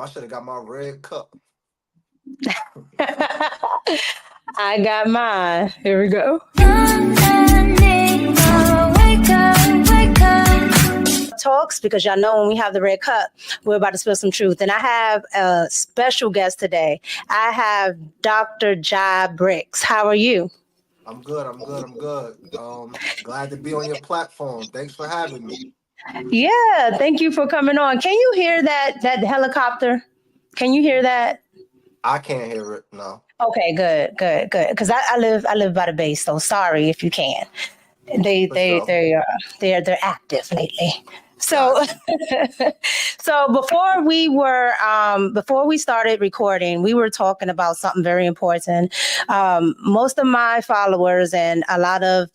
I should have got my red cup. I got mine. Here we go. Talks, because y'all know when we have the red cup, we're about to spill some truth. And I have a special guest today. I have Dr. Jah Brickz. How are you? I'm good. Glad to be on your platform. Thanks for having me. Yeah, thank you for coming on. Can you hear that helicopter? Can you hear that? I can't hear it. No. Okay, good. Because I live by the base, so sorry if you can. They're active lately. So, so before we started recording, we were talking about something very important. Most of my followers and a lot of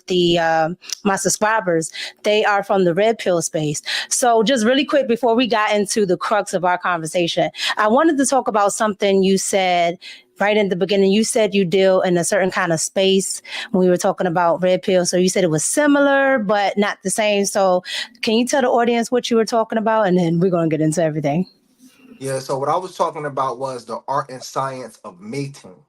my subscribers, they are from the red pill space. So just really quick before we got into the crux of our conversation, I wanted to talk about something you said right in the beginning. You said you deal in a certain kind of space when we were talking about red pill. So you said it was similar, but not the same. So can you tell the audience what you were talking about? And then we're going to get into everything. Yeah. So what I was talking about was the art and science of mating,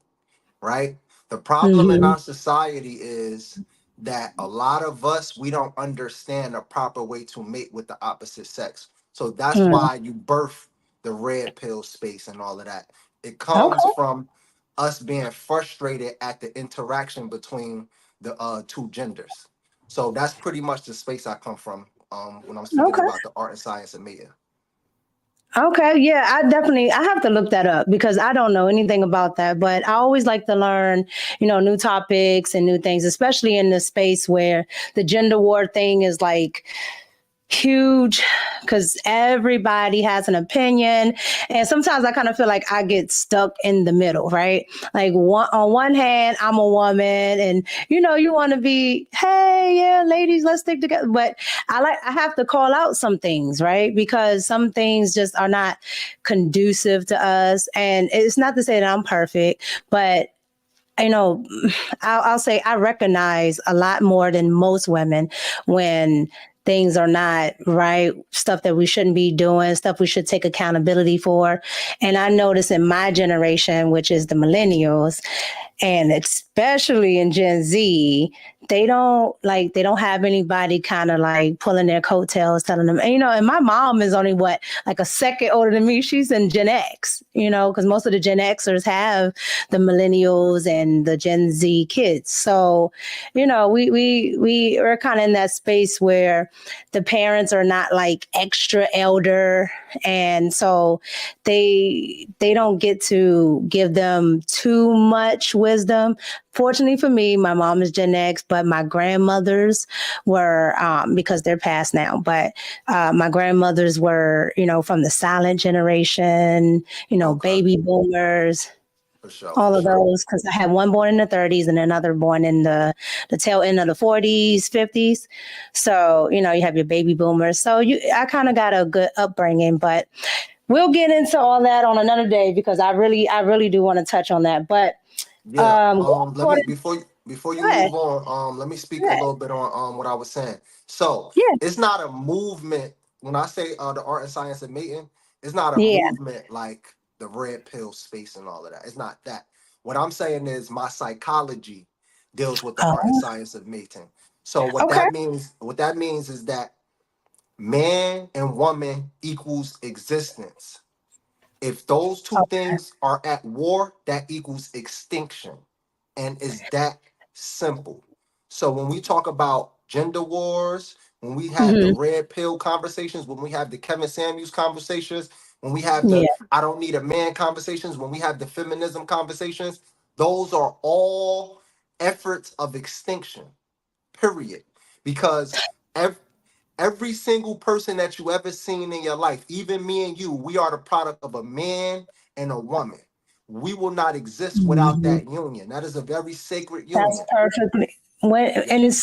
right? The problem in our society is that a lot of us, we don't understand the proper way to mate with the opposite sex. So that's why you birth the red pill space and all of that. It comes from us being frustrated at the interaction between the two genders. So that's pretty much the space I come from when I'm speaking about the art and science of mating. Okay, yeah, I have to look that up because I don't know anything about that, but I always like to learn, new topics and new things, especially in the space where the gender war thing is like huge, because everybody has an opinion, and sometimes I kind of feel like I get stuck in the middle, right? Like on one hand, I'm a woman, and you want to be, hey, yeah, ladies, let's stick together, but I have to call out some things, right? Because some things just are not conducive to us, and it's not to say that I'm perfect, but I'll say I recognize a lot more than most women when things are not right, stuff that we shouldn't be doing, stuff we should take accountability for. And I notice in my generation, which is the millennials, and especially in Gen Z, they don't have anybody kind of like pulling their coattails, telling them, and my mom is only like a second older than me. She's in Gen X, because most of the Gen Xers have the millennials and the Gen Z kids. So, we are kind of in that space where the parents are not like extra elder. And so they don't get to give them too much wisdom. Fortunately for me, my mom is Gen X, but my grandmothers were, because they're past now, but my grandmothers were, from the silent generation, baby boomers. For sure, all of those, because I had one born in the 30s and another born in the tail end of the 40s, 50s. So, you have your baby boomers. So I kind of got a good upbringing, but we'll get into all that on another day because I really do want to touch on that. But let me before you move on, let me speak a little bit on what I was saying. So it's not a movement. When I say the art and science of mating, it's not a movement like the red pill space and all of that. It's not that. What I'm saying is my psychology deals with the art and science of mating. So what that means is that man and woman equals existence. If those two things are at war, that equals extinction. And it's that simple. So when we talk about gender wars, when we have the red pill conversations, when we have the Kevin Samuels conversations, when we have the I don't need a man conversations, when we have the feminism conversations, those are all efforts of extinction, period. Because every single person that you ever seen in your life, even me and you, we are the product of a man and a woman. We will not exist without that union. That is a very sacred union. That's perfectly. And it's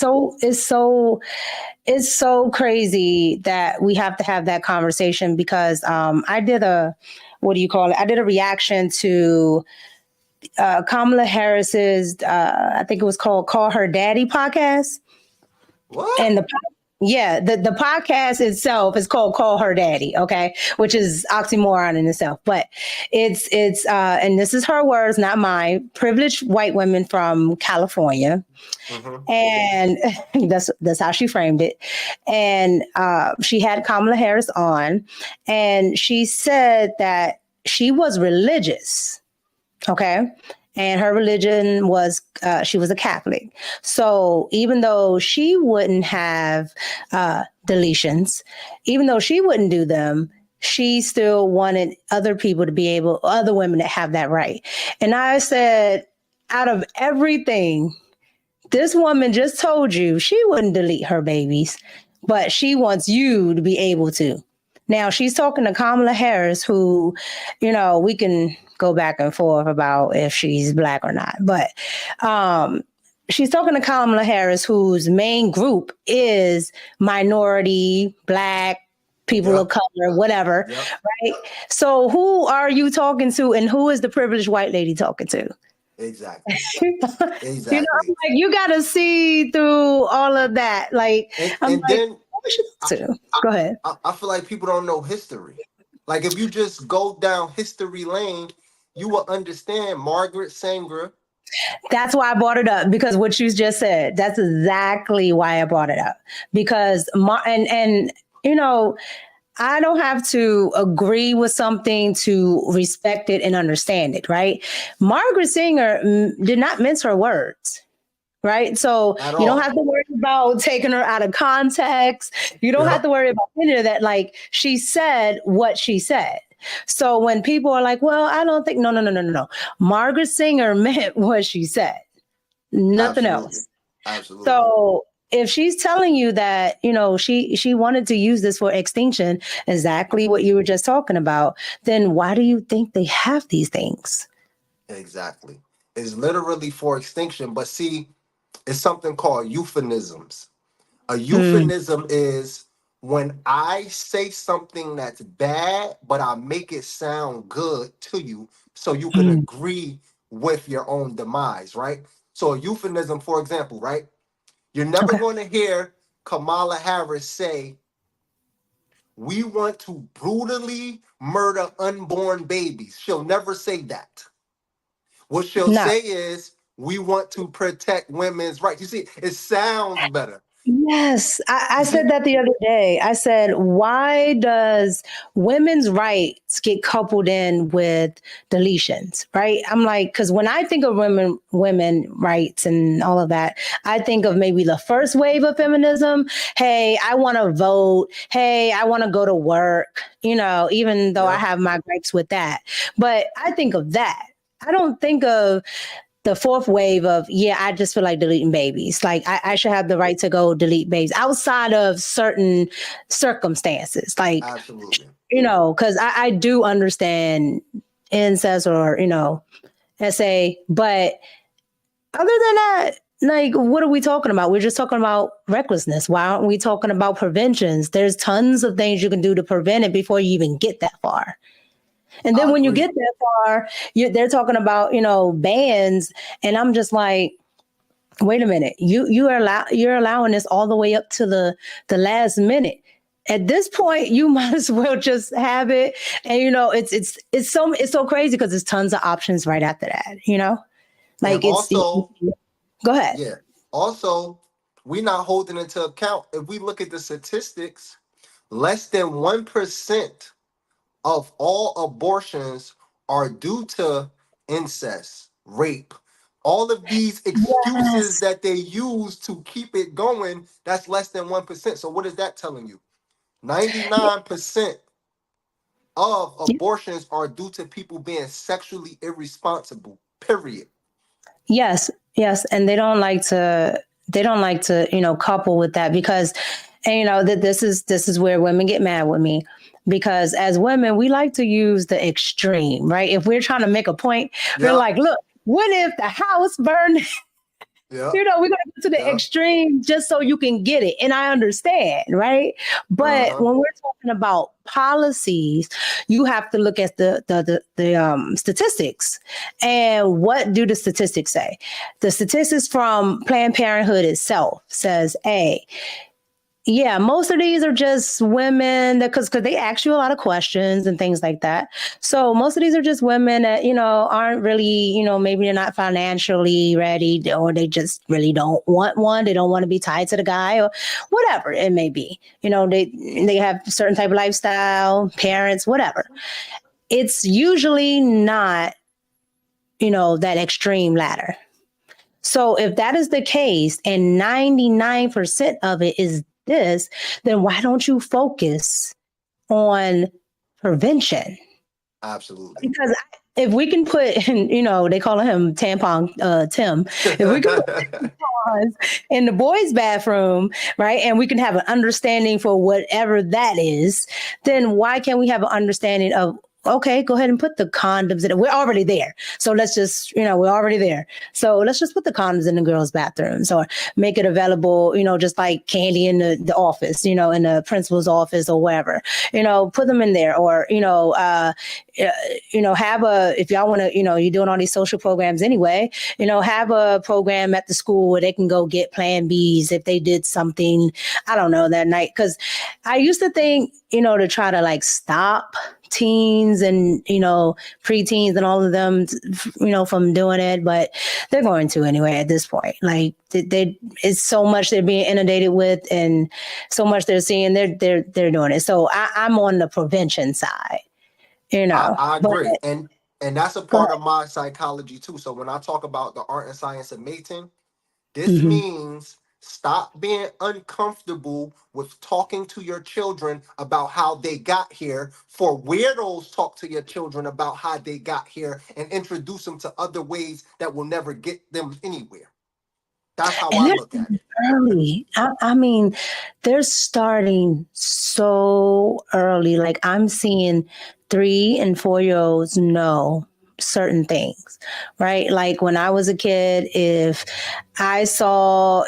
so crazy that we have to have that conversation because I did a reaction to Kamala Harris's I think it was called Call Her Daddy podcast. What? And Yeah, the podcast itself is called Call Her Daddy, okay, which is oxymoron in itself. But it's and this is her words, not mine. Privileged white women from California. Mm-hmm. And that's how she framed it. And she had Kamala Harris on, and she said that she was religious. Okay. And her religion was, she was a Catholic. So even though she wouldn't have deletions, even though she wouldn't do them, she still wanted other people to be able, other women to have that right. And I said, out of everything, this woman just told you she wouldn't delete her babies, but she wants you to be able to. Now she's talking to Kamala Harris, who, you know, we can go back and forth about if she's black or not, but she's talking to Kamala Harris, whose main group is minority, black, people of color, whatever, right? So who are you talking to, and who is the privileged white lady talking to? Exactly. Exactly. You know, I'm like, you got to see through all of that. Like, and then go ahead. I feel like people don't know history. Like, if you just go down history lane, you will understand Margaret Sanger. That's why I brought it up, because what you just said, that's exactly why I brought it up. Because, and you know, I don't have to agree with something to respect it and understand it, right? Margaret Sanger did not mince her words, right? So you don't have to worry about taking her out of context. You don't have to worry about any of that. Like, she said what she said. So when people are like, well, I don't think, no. Margaret Sanger meant what she said. Nothing else. Absolutely. So if she's telling you that, you know, she wanted to use this for extinction, exactly what you were just talking about, then why do you think they have these things? Exactly. It's literally for extinction. But see, it's something called euphemisms. A euphemism is when I say something that's bad, but I make it sound good to you so you can agree with your own demise, right? So a euphemism, for example, right? You're never going to hear Kamala Harris say, we want to brutally murder unborn babies. She'll never say that. What she'll say is, we want to protect women's rights. You see, it sounds better. Yes, I said that the other day. I said, why does women's rights get coupled in with deletions, right? I'm like, because when I think of women rights and all of that, I think of maybe the first wave of feminism. Hey, I want to vote. Hey, I want to go to work, you know, even though I have my gripes with that. But I think of that. I don't think of the fourth wave of, I just feel like deleting babies. Like, I should have the right to go delete babies outside of certain circumstances. Like, absolutely, you know, because I do understand incest or, you know, SA. But other than that, like, what are we talking about? We're just talking about recklessness. Why aren't we talking about preventions? There's tons of things you can do to prevent it before you even get that far. And then when you get that far, they're talking about, you know, bans. And I'm just like, wait a minute, you're allowing this all the way up to the last minute. At this point, you might as well just have it. And, you know, it's so crazy because there's tons of options right after that, you know, like, and also, go ahead. Yeah. Also, we're not holding into account, if we look at the statistics, less than 1% of all abortions are due to incest, rape. All of these excuses that they use to keep it going, that's less than 1%. So what is that telling you? 99% of abortions are due to people being sexually irresponsible, period. Yes. And they don't like to, you know, couple with that because, and, you know, that this is where women get mad with me. Because as women, we like to use the extreme, right? If we're trying to make a point, we're like, look, what if the house burned? You know, we're going to go to the extreme just so you can get it. And I understand, right? But when we're talking about policies, you have to look at the statistics. And what do the statistics say? The statistics from Planned Parenthood itself says, Yeah, most of these are just women because they ask you a lot of questions and things like that. So most of these are just women that, aren't really, maybe they're not financially ready, or they just really don't want one. They don't want to be tied to the guy or whatever it may be. They have a certain type of lifestyle, parents, whatever. It's usually not, that extreme ladder. So if that is the case and 99% of it is this, then why don't you focus on prevention? Absolutely. Because if we can put, they call him tampon Tim. If we can put tampons in the boys' bathroom, right, and we can have an understanding for whatever that is, then why can't we have an understanding of, okay, go ahead and put the condoms in it. We're already there. So let's just, we're already there. So let's just put the condoms in the girls' bathrooms, or make it available, just like candy in the office, in the principal's office or wherever, put them in there. Or, have if y'all want to, you're doing all these social programs anyway, have a program at the school where they can go get Plan Bs if they did something, I don't know, that night. Because I used to think, to try to like stop teens and, preteens and all of them, from doing it, but they're going to anyway at this point. Like it's so much they're being inundated with, and so much they're seeing, they're doing it. So I'm on the prevention side, I agree. But, And that's a part of my psychology too. So when I talk about the art and science of mating, this mm-hmm. means stop being uncomfortable with talking to your children about how they got here. For weirdos, talk to your children about how they got here and introduce them to other ways that will never get them anywhere. That's how I look at it. Early. I mean, they're starting so early. Like I'm seeing 3 and 4 year olds know certain things, right? Like when I was a kid, if I saw,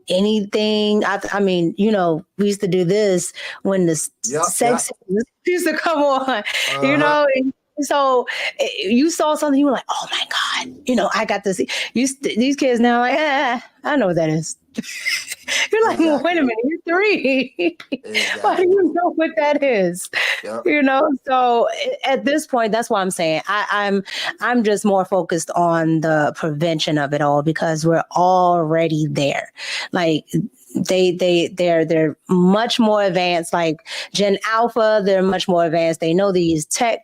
anything, I mean, we used to do this when the sex used to come on, and so you saw something, you were like, oh my God, I got this. These kids now are like, I know what that is. You're like, well, wait a minute, you're 3. Why do you know what that is? Yep. So at this point, that's why I'm saying I'm just more focused on the prevention of it all, because we're already there. Like they're much more advanced. Like Gen Alpha, they're much more advanced. They know these tech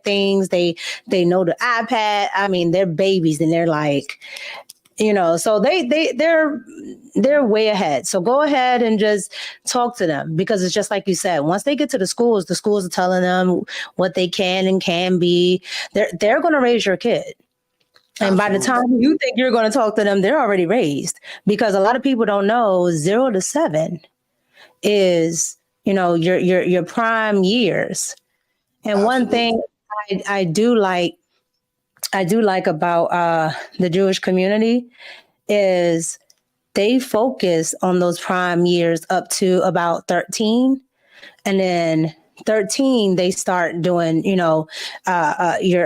things. They know the iPad. I mean, they're babies, and they're like, so they're way ahead. So go ahead and just talk to them, because it's just like you said, once they get to the schools are telling them what they can and can be. They're going to raise your kid. And by the time you think you're going to talk to them, they're already raised, because a lot of people don't know 0 to 7 is, your prime years. And one thing I do like about the Jewish community is they focus on those prime years up to about 13. And then 13, they start doing, your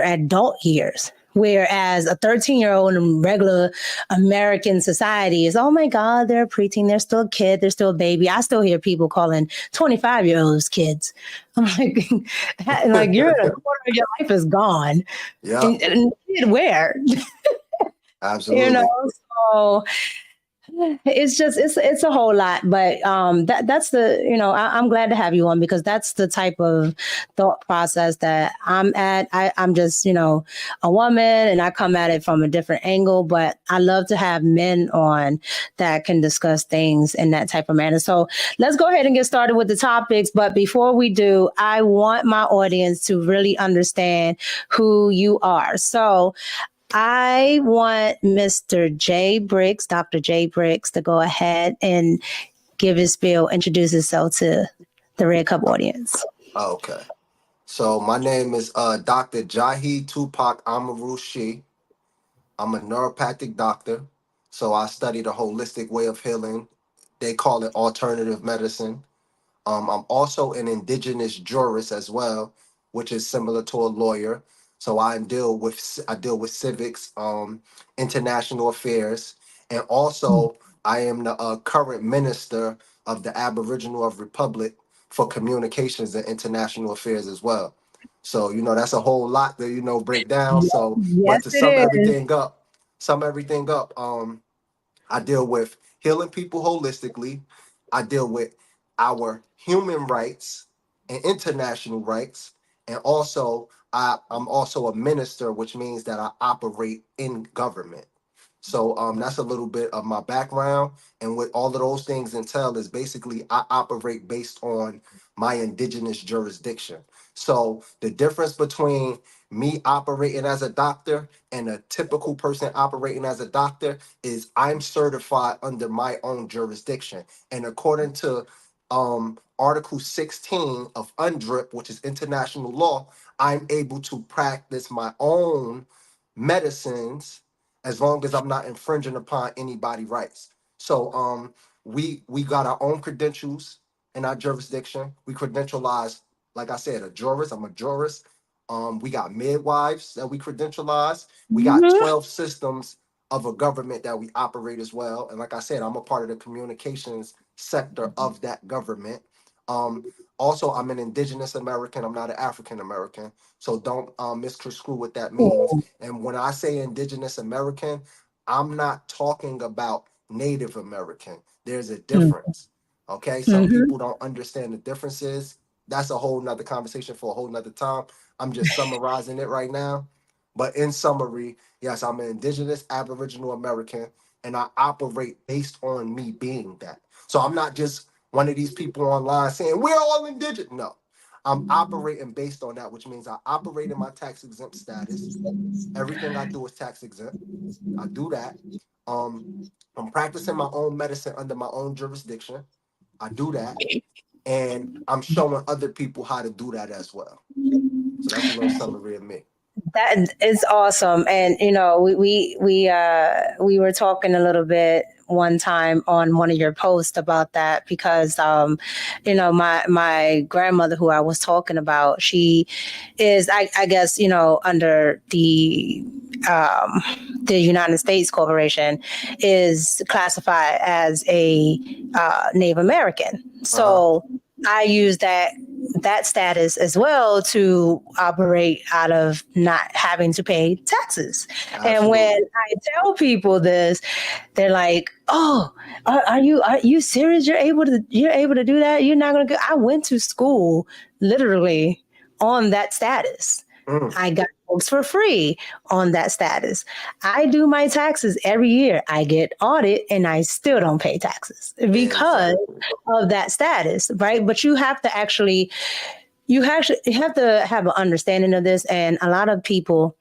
adult years. Whereas a 13-year-old in regular American society is, oh my God, they're a preteen, they're still a kid, they're still a baby. I still hear people calling 25-year-olds kids. I'm like you're a quarter of your life is gone. Yeah. And kid where? Absolutely. So it's a whole lot, but that's the, I'm glad to have you on, because that's the type of thought process that I'm at. I'm just, a woman, and I come at it from a different angle, but I love to have men on that can discuss things in that type of manner. So let's go ahead and get started with the topics. But before we do, I want my audience to really understand who you are. So I want Mr. Jah Brickz, Dr. Jah Brickz, to go ahead and give his spiel, introduce himself to the Red Cup audience. Okay. So my name is Dr. Jahi Tupac Amaru Shi. I'm a neuropathic doctor. So I study the holistic way of healing. They call it alternative medicine. I'm also an indigenous jurist as well, which is similar to a lawyer. So I deal with civics, international affairs, and also I am the current minister of the Aboriginal of Republic for Communications and International Affairs as well. So, that's a whole lot to, break down. So, Yes, but to it is. sum everything up, I deal with healing people holistically. I deal with our human rights and international rights. And also, I'm also a minister, which means that I operate in government. So that's a little bit of my background. And what all of those things entail is basically I operate based on my indigenous jurisdiction. So the difference between me operating as a doctor and a typical person operating as a doctor is I'm certified under my own jurisdiction. And according to Article 16 of UNDRIP, which is international law, I'm able to practice my own medicines as long as I'm not infringing upon anybody's rights. So we got our own credentials in our jurisdiction. We credentialize, like I said, a jurist. I'm a jurist. We got midwives that we credentialize. We got Mhm. 12 systems of a government that we operate as well. And like I said, I'm a part of the communications sector of that government. Um, Also, I'm an indigenous American. I'm not an African American. So don't misconstrue what that means. And when I say indigenous American, I'm not talking about Native American. There's a difference. Okay. Some Mhm. people don't understand the differences. That's a whole nother conversation for a whole nother time. I'm just summarizing it right now. But in summary, yes, I'm an indigenous Aboriginal American and I operate based on me being that. So I'm not just one of these people online saying we're all indigenous. No, I'm operating based on that, which means I operate in my tax exempt status. Everything I do is tax exempt. I do that. Um, I'm practicing my own medicine under my own jurisdiction. I do that. And I'm showing other people how to do that as well. So that's a little summary of me. That is awesome. And we were talking a little bit one time on one of your posts about that because my grandmother who I was talking about, she is I guess, under the United States Corporation is classified as a Native American. Uh-huh. So I use that status as well to operate out of not having to pay taxes. And when Absolutely. I tell people this, they're like, "Oh, are you serious? You're able to do that? You're not gonna go?" I went to school literally on that status. Mm. I got books for free on that status. I do my taxes every year. I get audit and I still don't pay taxes because Exactly. of that status, right? But you have to have an understanding of this, and a lot of people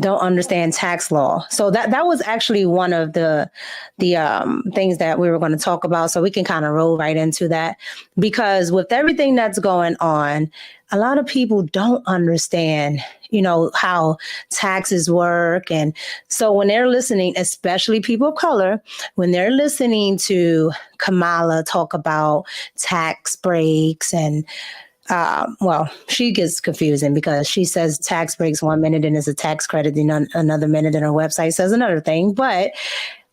don't understand tax law. So that was actually one of the things that we were going to talk about. So we can kind of roll right into that because with everything that's going on, a lot of people don't understand, how taxes work. And so when they're listening, especially people of color, when they're listening to Kamala talk about tax breaks and well, she gets confusing because she says tax breaks one minute and it's a tax credit, then another minute, and her website says another thing. But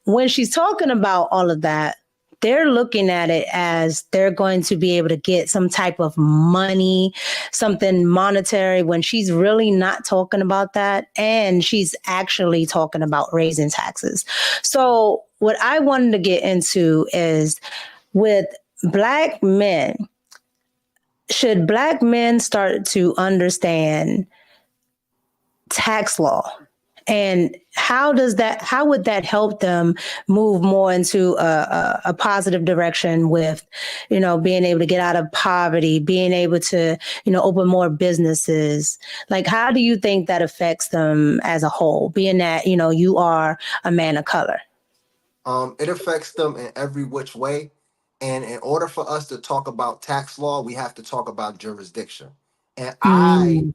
when she's talking about all of that, they're looking at it as they're going to be able to get some type of money, something monetary, when she's really not talking about that. And she's actually talking about raising taxes. So, what I wanted to get into is with Black men, should Black men start to understand tax law? And how would that help them move more into a positive direction with, being able to get out of poverty, being able to, open more businesses? Like, how do you think that affects them as a whole, being that, you are a man of color? It affects them in every which way. And in order for us to talk about tax law, we have to talk about jurisdiction. And I Mm,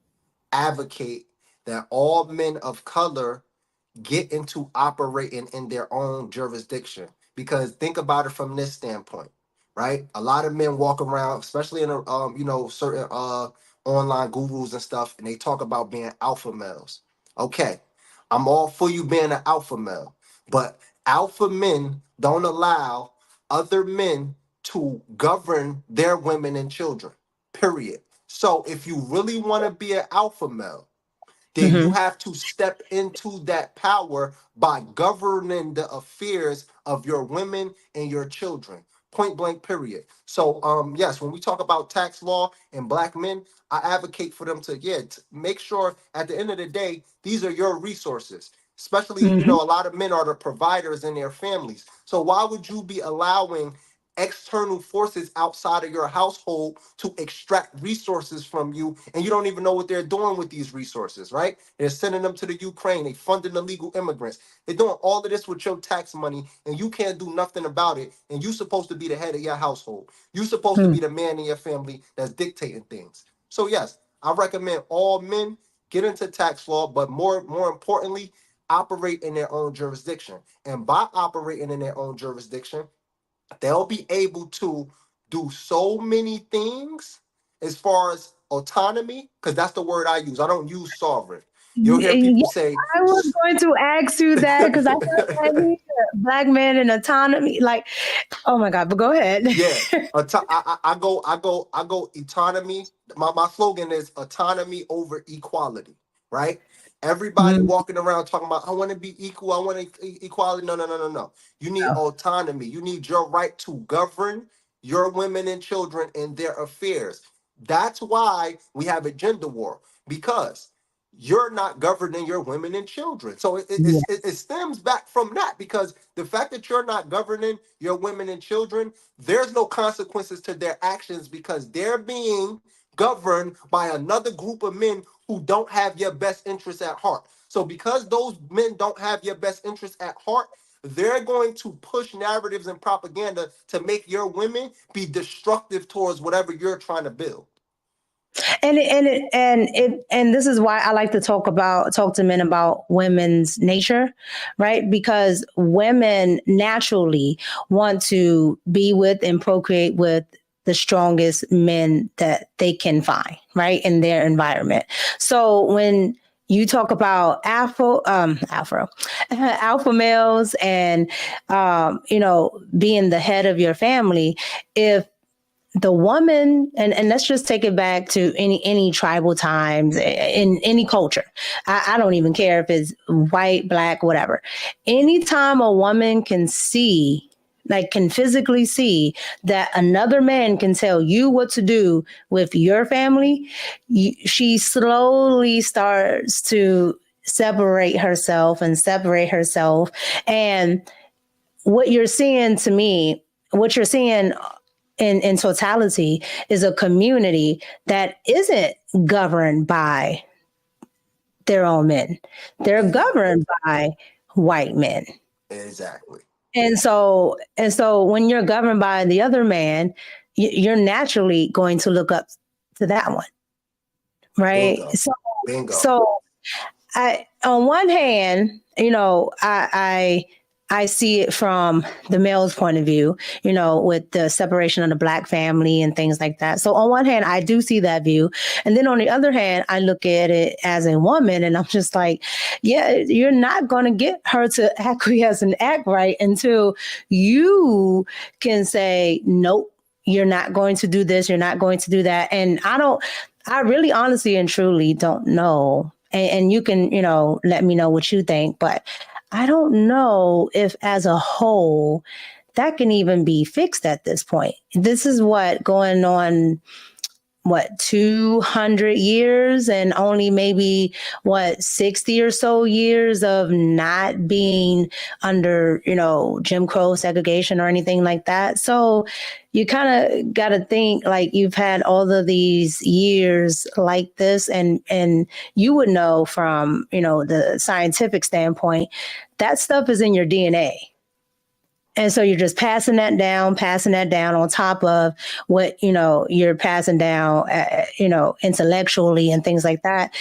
advocate that all men of color get into operating in their own jurisdiction. Because think about it from this standpoint, right? A lot of men walk around, especially in certain online gurus and stuff, and they talk about being alpha males. Okay, I'm all for you being an alpha male, but alpha men don't allow other men to govern their women and children. Period. So if you really want to be an alpha male, then you Mm-hmm. have to step into that power by governing the affairs of your women and your children. Point blank, period. So, yes, when we talk about tax law and black men, I advocate for them to, make sure at the end of the day, these are your resources. Especially, Mm-hmm. a lot of men are the providers in their families. So why would you be allowing external forces outside of your household to extract resources from you, and you don't even know what they're doing with these resources, right? They're sending them to the Ukraine, they funding illegal immigrants, they're doing all of this with your tax money, and you can't do nothing about it, and you're supposed to be the head of your household. You're supposed to be the man in your family that's dictating things. So yes, I recommend all men get into tax law, but more importantly, operate in their own jurisdiction. And by operating in their own jurisdiction, they'll be able to do so many things as far as autonomy, because that's the word I use. I don't use sovereign. You'll hear Yeah, people say, I was going to ask you that because I feel like I need a black man in autonomy. Like, oh my God, but go ahead. yeah, I go autonomy. My slogan is autonomy over equality, right? Everybody Mm, walking around talking about I want to be equal, I want equality. No, no, no, no, no. You need no. autonomy. You need your right to govern your women and children and their affairs. That's why we have a gender war, because you're not governing your women and children. So Yeah. it stems back from that, because the fact that you're not governing your women and children, there's no consequences to their actions because they're being governed by another group of men who don't have your best interests at heart. So because those men don't have your best interests at heart, they're going to push narratives and propaganda to make your women be destructive towards whatever you're trying to build. And this is why I like to talk to men about women's nature, right? Because women naturally want to be with and procreate with the strongest men that they can find, right, in their environment. So when you talk about alpha males and being the head of your family, if the woman, and let's just take it back to any tribal times in any culture. I don't even care if it's white, black, whatever. Anytime a woman can see, like can physically see that another man can tell you what to do with your family, she slowly starts to separate herself. And what you're seeing to me, what you're seeing in totality is a community that isn't governed by their own men. They're Exactly. governed by white men. Exactly. And so when you're governed by the other man, you're naturally going to look up to that one, right? Bingo. So Bingo. so I, on one hand, I see it from the male's point of view, with the separation of the black family and things like that. So on one hand, I do see that view. And then on the other hand, I look at it as a woman and I'm just like, yeah, you're not going to get her to acquiesce and act right until you can say, nope, you're not going to do this. You're not going to do that. And I really honestly and truly don't know. And you can, let me know what you think, but I don't know if as a whole that can even be fixed at this point. This is what going on, 200 years, and only maybe 60 or so years of not being under, Jim Crow segregation or anything like that. So you kind of got to think like you've had all of these years like this, and you would know from, the scientific standpoint, that stuff is in your DNA. And so you're just passing that down on top of what, you're passing down, intellectually and things like that.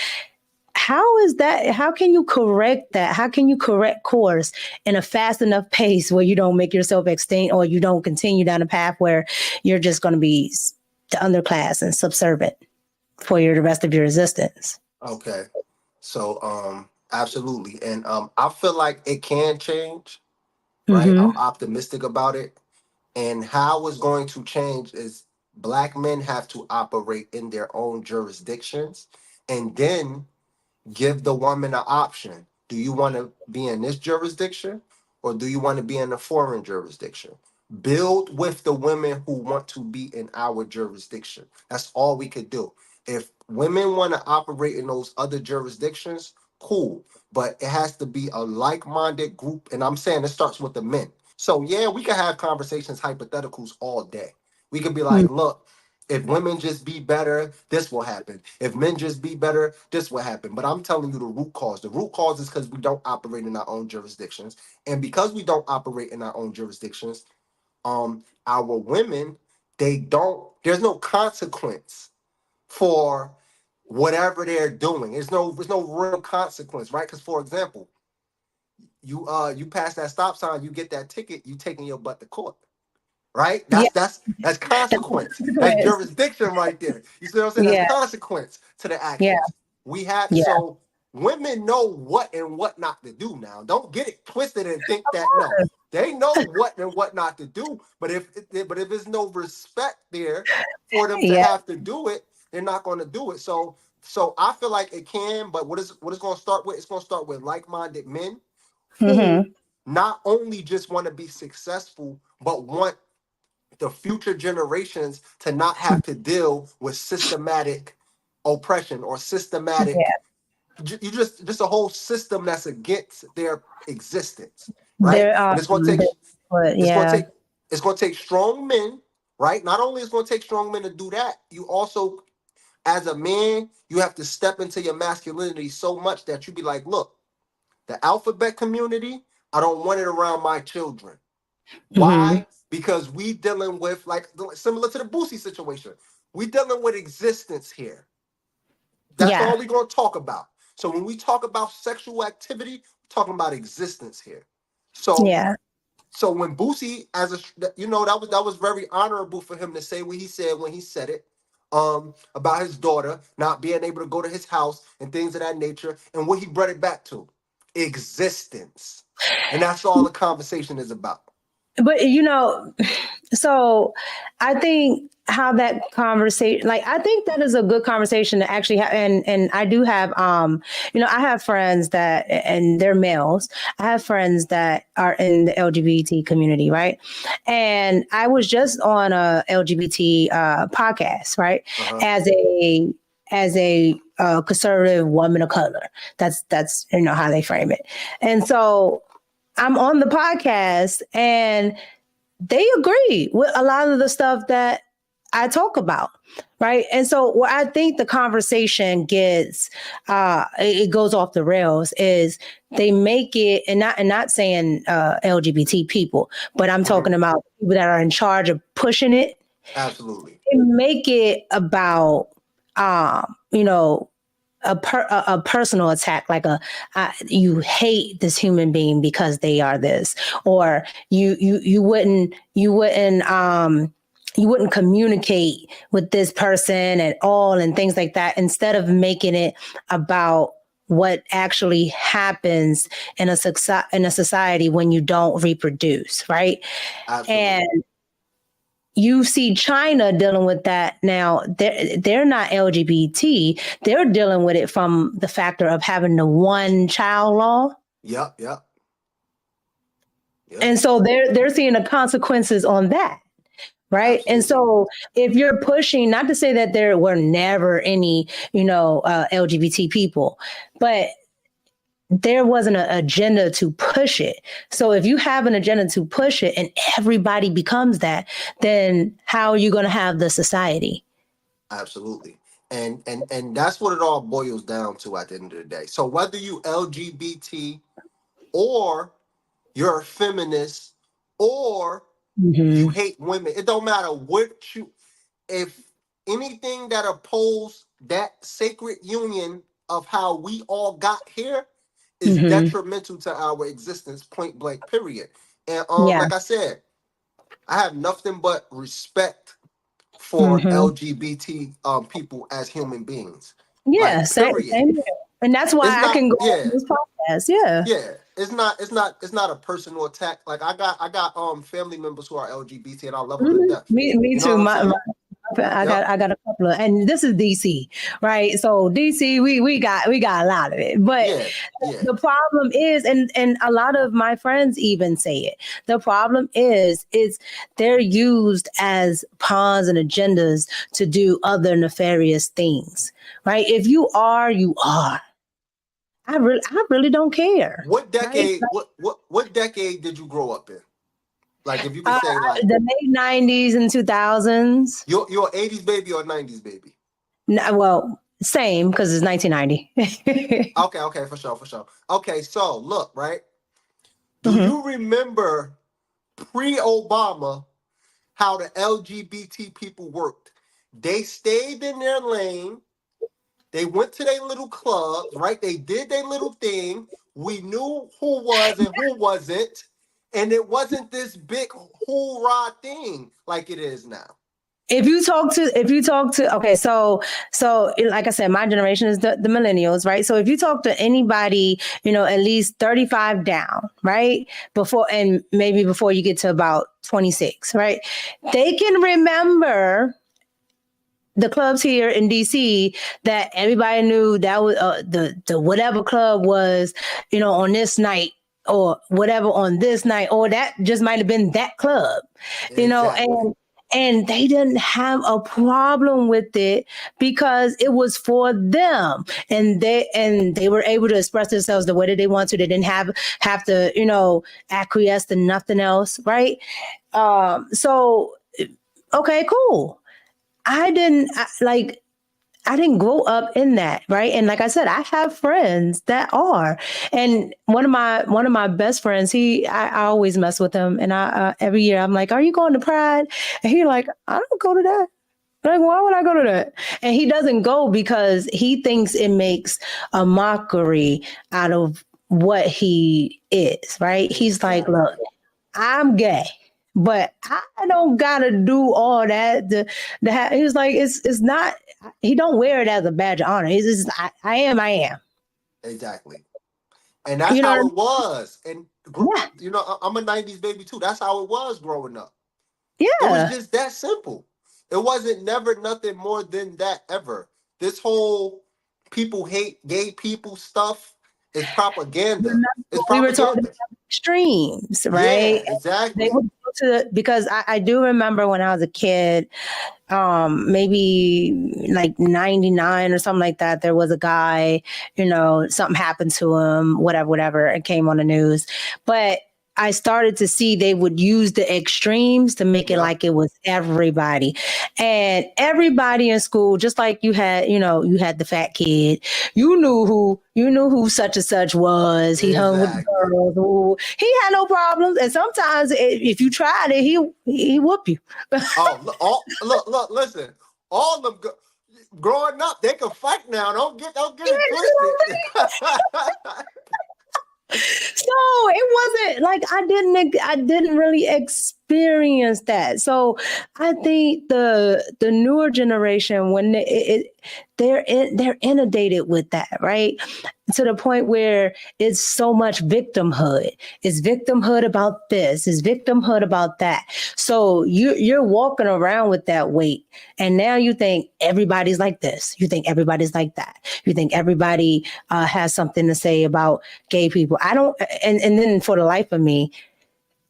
How is that? How can you correct that? How can you correct course in a fast enough pace where you don't make yourself extinct or you don't continue down a path where you're just going to be the underclass and subservient for the rest of your existence? Okay. So absolutely. And I feel like it can change. right? Mm-hmm. I'm optimistic about it. And how it's going to change is black men have to operate in their own jurisdictions, and then give the woman an option. Do you want to be in this jurisdiction, or do you want to be in a foreign jurisdiction? Build with the women who want to be in our jurisdiction. That's all we could do. If women want to operate in those other jurisdictions, cool. But it has to be a like-minded group. And I'm saying it starts with the men. So yeah, we can have conversations, hypotheticals all day. We could be like, look, if women just be better, this will happen. If men just be better, this will happen. But I'm telling you the root cause. The root cause is because we don't operate in our own jurisdictions. And because we don't operate in our own jurisdictions, our women, there's no consequence for whatever they're doing. There's no real consequence, right? Because for example, you pass that stop sign, you get that ticket, you taking your butt to court. Right? Yeah. That's consequence. That's jurisdiction right there. You see what I'm saying? That's Yeah. consequence to the Yeah. actions. We have Yeah. so women know what and what not to do now. Don't get it twisted and think that no. They know what and what not to do, but if there's no respect there for them to Yeah. have to do it, they're not going to do it. So I feel like it can, but what it's going to start with? It's going to start with like-minded men who Mm-hmm. not only just want to be successful, but want the future generations to not have to deal with systematic oppression or systematic you just a whole system that's against their existence, right? There And but it's going to yeah. take it's going to take strong men, right? Not only is it going to take strong men to do that, you also, as a man, you have to step into your masculinity so much that you be like, look, the alphabet community, I don't want it around my children. Mm-hmm. Why? Because we dealing with, like, similar to the Boosie situation. We dealing with existence here. That's Yeah. all we're going to talk about. So when we talk about sexual activity, we're talking about existence here. So Yeah. so when Boosie, that was very honorable for him to say what he said when he said it, about his daughter not being able to go to his house and things of that nature, and what he brought it back to, existence, and that's all the conversation is about. But so I think how that conversation, like, I think that is a good conversation to actually have. And I do have, I have friends that, and they're males. I have friends that are in the LGBT community, right? And I was just on a LGBT podcast, right? Uh-huh. As a conservative woman of color. That's how they frame it. And so I'm on the podcast and they agree with a lot of the stuff that I talk about. Right. And so where I think the conversation gets, it goes off the rails is they make it, and not saying LGBT people, but I'm talking about people that are in charge of pushing it. Absolutely. They make it about, a personal attack, like you hate this human being because they are this, or you wouldn't communicate with this person at all, and things like that, instead of making it about what actually happens in a society when you don't reproduce, right? Absolutely. And you see China dealing with that now. They're not LGBT. They're dealing with it from the factor of having the one child law. Yep. And so they're seeing the consequences on that. Right. Absolutely. And so if you're pushing, not to say that there were never any, LGBT people, but there wasn't an agenda to push it. So if you have an agenda to push it and everybody becomes that, then how are you going to have the society? Absolutely. And that's what it all boils down to at the end of the day. So whether you LGBT or you're a feminist or you hate women, it don't matter if anything that oppose that sacred union of how we all got here is detrimental to our existence, point blank, period. And like I said, I have nothing but respect for LGBT people as human beings. Yeah, Like, period. same. And that's why It's I not, can go on this podcast. Yeah. Yeah. it's not a personal attack. Like I got family members who are LGBT and I love them to death. Me You know too. what I'm saying? I Yep. got a couple of, and this is DC, right? So DC, we got a lot of it. But Yeah. the problem is, and a lot of my friends even say it. The problem is they're used as pawns and agendas to do other nefarious things, right? If you are, you are. I really don't care. What decade? Right? What decade did you grow up in? Like, if you could say, like, the late 90s and 2000s. you're an 80s baby or 90s baby? Well, same, because it's 1990. Okay, for sure. Okay, so look, right? Do you remember pre-Obama how the LGBT people worked? They stayed in their lane. They went to their little clubs, right? They did their little thing. We knew who was and who wasn't. And it wasn't this big hoorah thing like it is now. If you talk to, okay, so like I said, my generation is the millennials, right? So if you talk to anybody, at least 35 down, right? And maybe before you get to about 26, right? They can remember the clubs here in DC that everybody knew that was the whatever club was, on this night or whatever on this night, or that just might have been that club, Exactly. and they didn't have a problem with it because it was for them, and they were able to express themselves the way that they want to. They didn't have to, acquiesce to nothing else, right? So okay, cool. I didn't grow up in that, right? And like I said, I have friends that are, and one of my best friends, I always mess with him, and I every year I'm like, "Are you going to Pride?" And he's like, "I don't go to that." I'm like, why would I go to that? And he doesn't go because he thinks it makes a mockery out of what he is, right? He's like, "Look, I'm gay, but I don't gotta do all that." He was like, it's not. He don't wear it as a badge of honor. He's just, I am. Exactly. And that's You know, how it was. And, yeah, I'm a 90s baby too. That's how it was growing up. yeah. It was just that simple. It wasn't never nothing more than that ever. This whole people hate gay people stuff is propaganda. It's We were talking propaganda. about extremes, right? Yeah, exactly. They would go because I do remember when I was a kid, maybe like 99 or something like that, there was a guy, something happened to him, whatever, it came on the news. But I started to see they would use the extremes to make it like it was everybody. And everybody in school, just like you had the fat kid, you knew who such and such was. He hung with the girls. He had no problems. And sometimes if you tried it, he whoop you. Look, listen. All of them growing up, they can fight now. Don't get it twisted. So it wasn't like I didn't really experience that. So I think the newer generation, when they're inundated with that, right? To the point where it's so much victimhood. It's victimhood about this. It's victimhood about that. So you're walking around with that weight, and now you think everybody's like this. You think everybody's like that. You think everybody has something to say about gay people. I don't. And then for the life of me,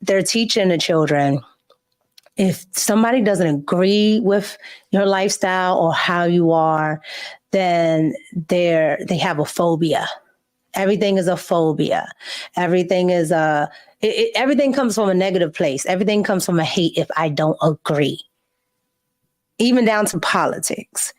they're teaching the children, if somebody doesn't agree with your lifestyle or how you are, then they have a phobia. Everything is a phobia. Everything is everything comes from a negative place. Everything comes from a hate if I don't agree, even down to politics.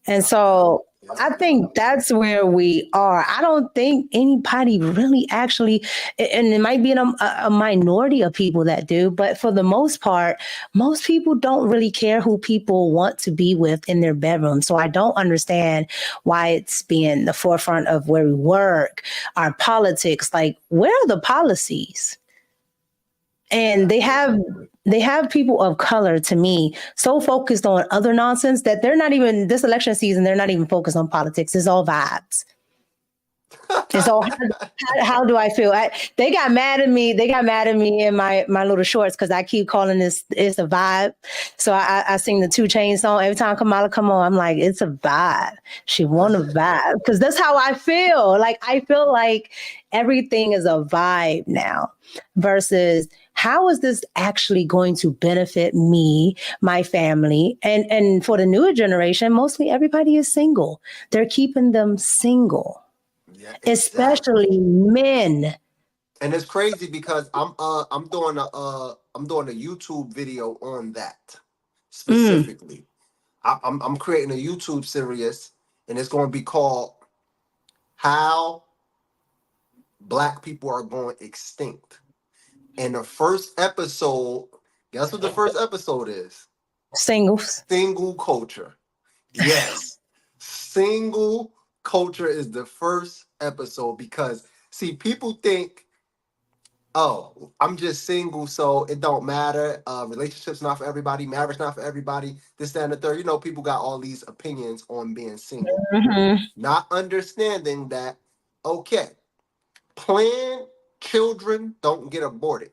And so I think that's where we are. I don't think anybody really actually, and it might be a minority of people that do, but for the most part, most people don't really care who people want to be with in their bedroom. So I don't understand why it's being the forefront of where we work, our politics. Like, where are the policies? And they have people of color, to me, so focused on other nonsense that they're not even, this election season, they're not even focused on politics. It's all vibes. And so how do I feel? They got mad at me. They got mad at me in my little shorts because I keep calling it's a vibe. So I sing the 2 Chainz song every time Kamala come on. I'm like, it's a vibe. She want a vibe because that's how I feel. Like I feel like everything is a vibe now versus how is this actually going to benefit me, my family, and for the newer generation, mostly everybody is single. They're keeping them single. Yeah, exactly. Especially men. And it's crazy because I'm doing a YouTube video on that Mm. specifically. I'm creating a YouTube series, and it's going to be called "How Black People Are Going Extinct." And the first episode, guess what the first episode is? Singles. Single culture. Yes, single culture is the first episode because see, people think, oh, I'm just single, so it don't matter. Relationships not for everybody, marriage not for everybody. This, that, and the third. You know, people got all these opinions on being single, Mm-hmm. not understanding that. Okay, planned children don't get aborted.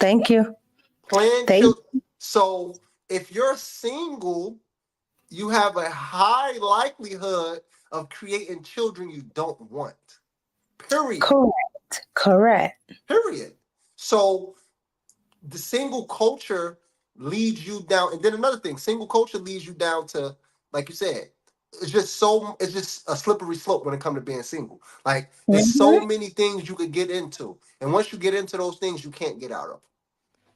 Thank you. Planned Thank children. So if you're single, you have a high likelihood of creating children you don't want. Period. Correct. Period. So the single culture leads you down. And then another thing, single culture leads you down to, like you said, it's just a slippery slope when it comes to being single. Like it's so Mm-hmm. many things you could get into. And once you get into those things, you can't get out of.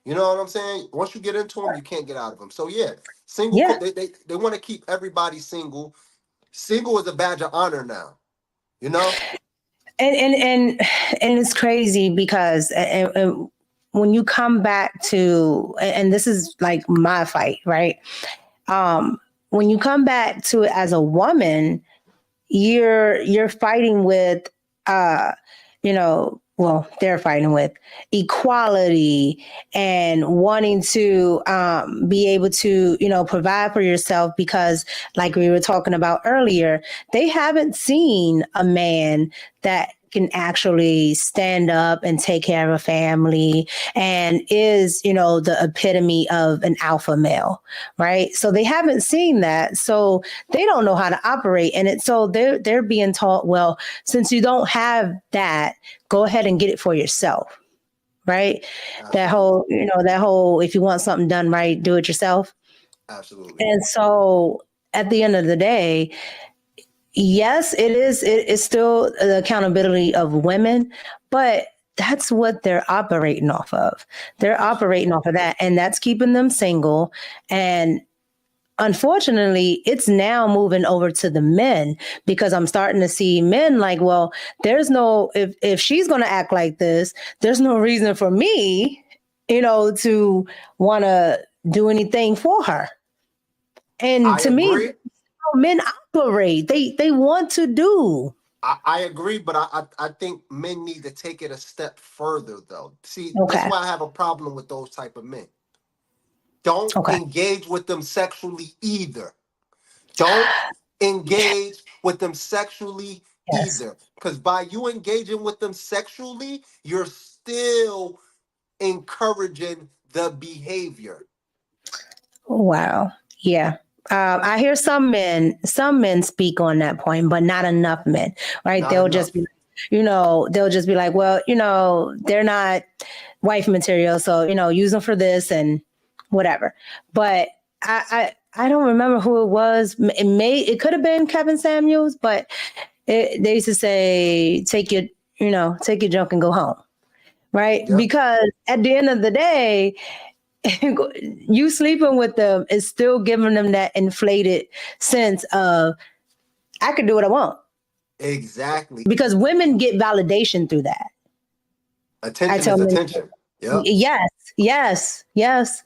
You know what I'm saying? Once you get into them, you can't get out of them. So yeah, Yeah. they want to keep everybody single. Single is a badge of honor now. You know? And it's crazy because and when you come back to and this is like my fight, right? When you come back to it as a woman, you're fighting with well, they're fighting with equality and wanting to be able to provide for yourself because like we were talking about earlier, they haven't seen a man that can actually stand up and take care of a family and is the epitome of an alpha male, right? So they haven't seen that, so they don't know how to operate in it. So they're being taught, well, since you don't have that, go ahead and get it for yourself, right? Absolutely. That whole if you want something done right, do it yourself. Absolutely. And so at the end of the day, yes, it's still the accountability of women, but that's what they're operating off of. They're operating off of that, and that's keeping them single. And unfortunately, it's now moving over to the men because I'm starting to see men like, well, there's no, if she's going to act like this, there's no reason for me, to want to do anything for her. And I to me, agree. men operate. They want to do. I agree, but I think men need to take it a step further, though. See, this is Okay. why I have a problem with those type of men. Don't Okay. engage with them sexually either. Don't engage with them sexually Yes. either. Because by you engaging with them sexually, you're still encouraging the behavior. Wow. Yeah. I hear some men speak on that point, but not enough men, right? Not enough. They'll just be like, well, they're not wife material. So, use them for this and whatever. But I don't remember who it was. It could have been Kevin Samuels, but they used to say, take your junk and go home. Right. Yep. Because at the end of the day, you sleeping with them is still giving them that inflated sense of I can do what I want. Exactly. Because women get validation through that. Attention is attention. Yep. Yes.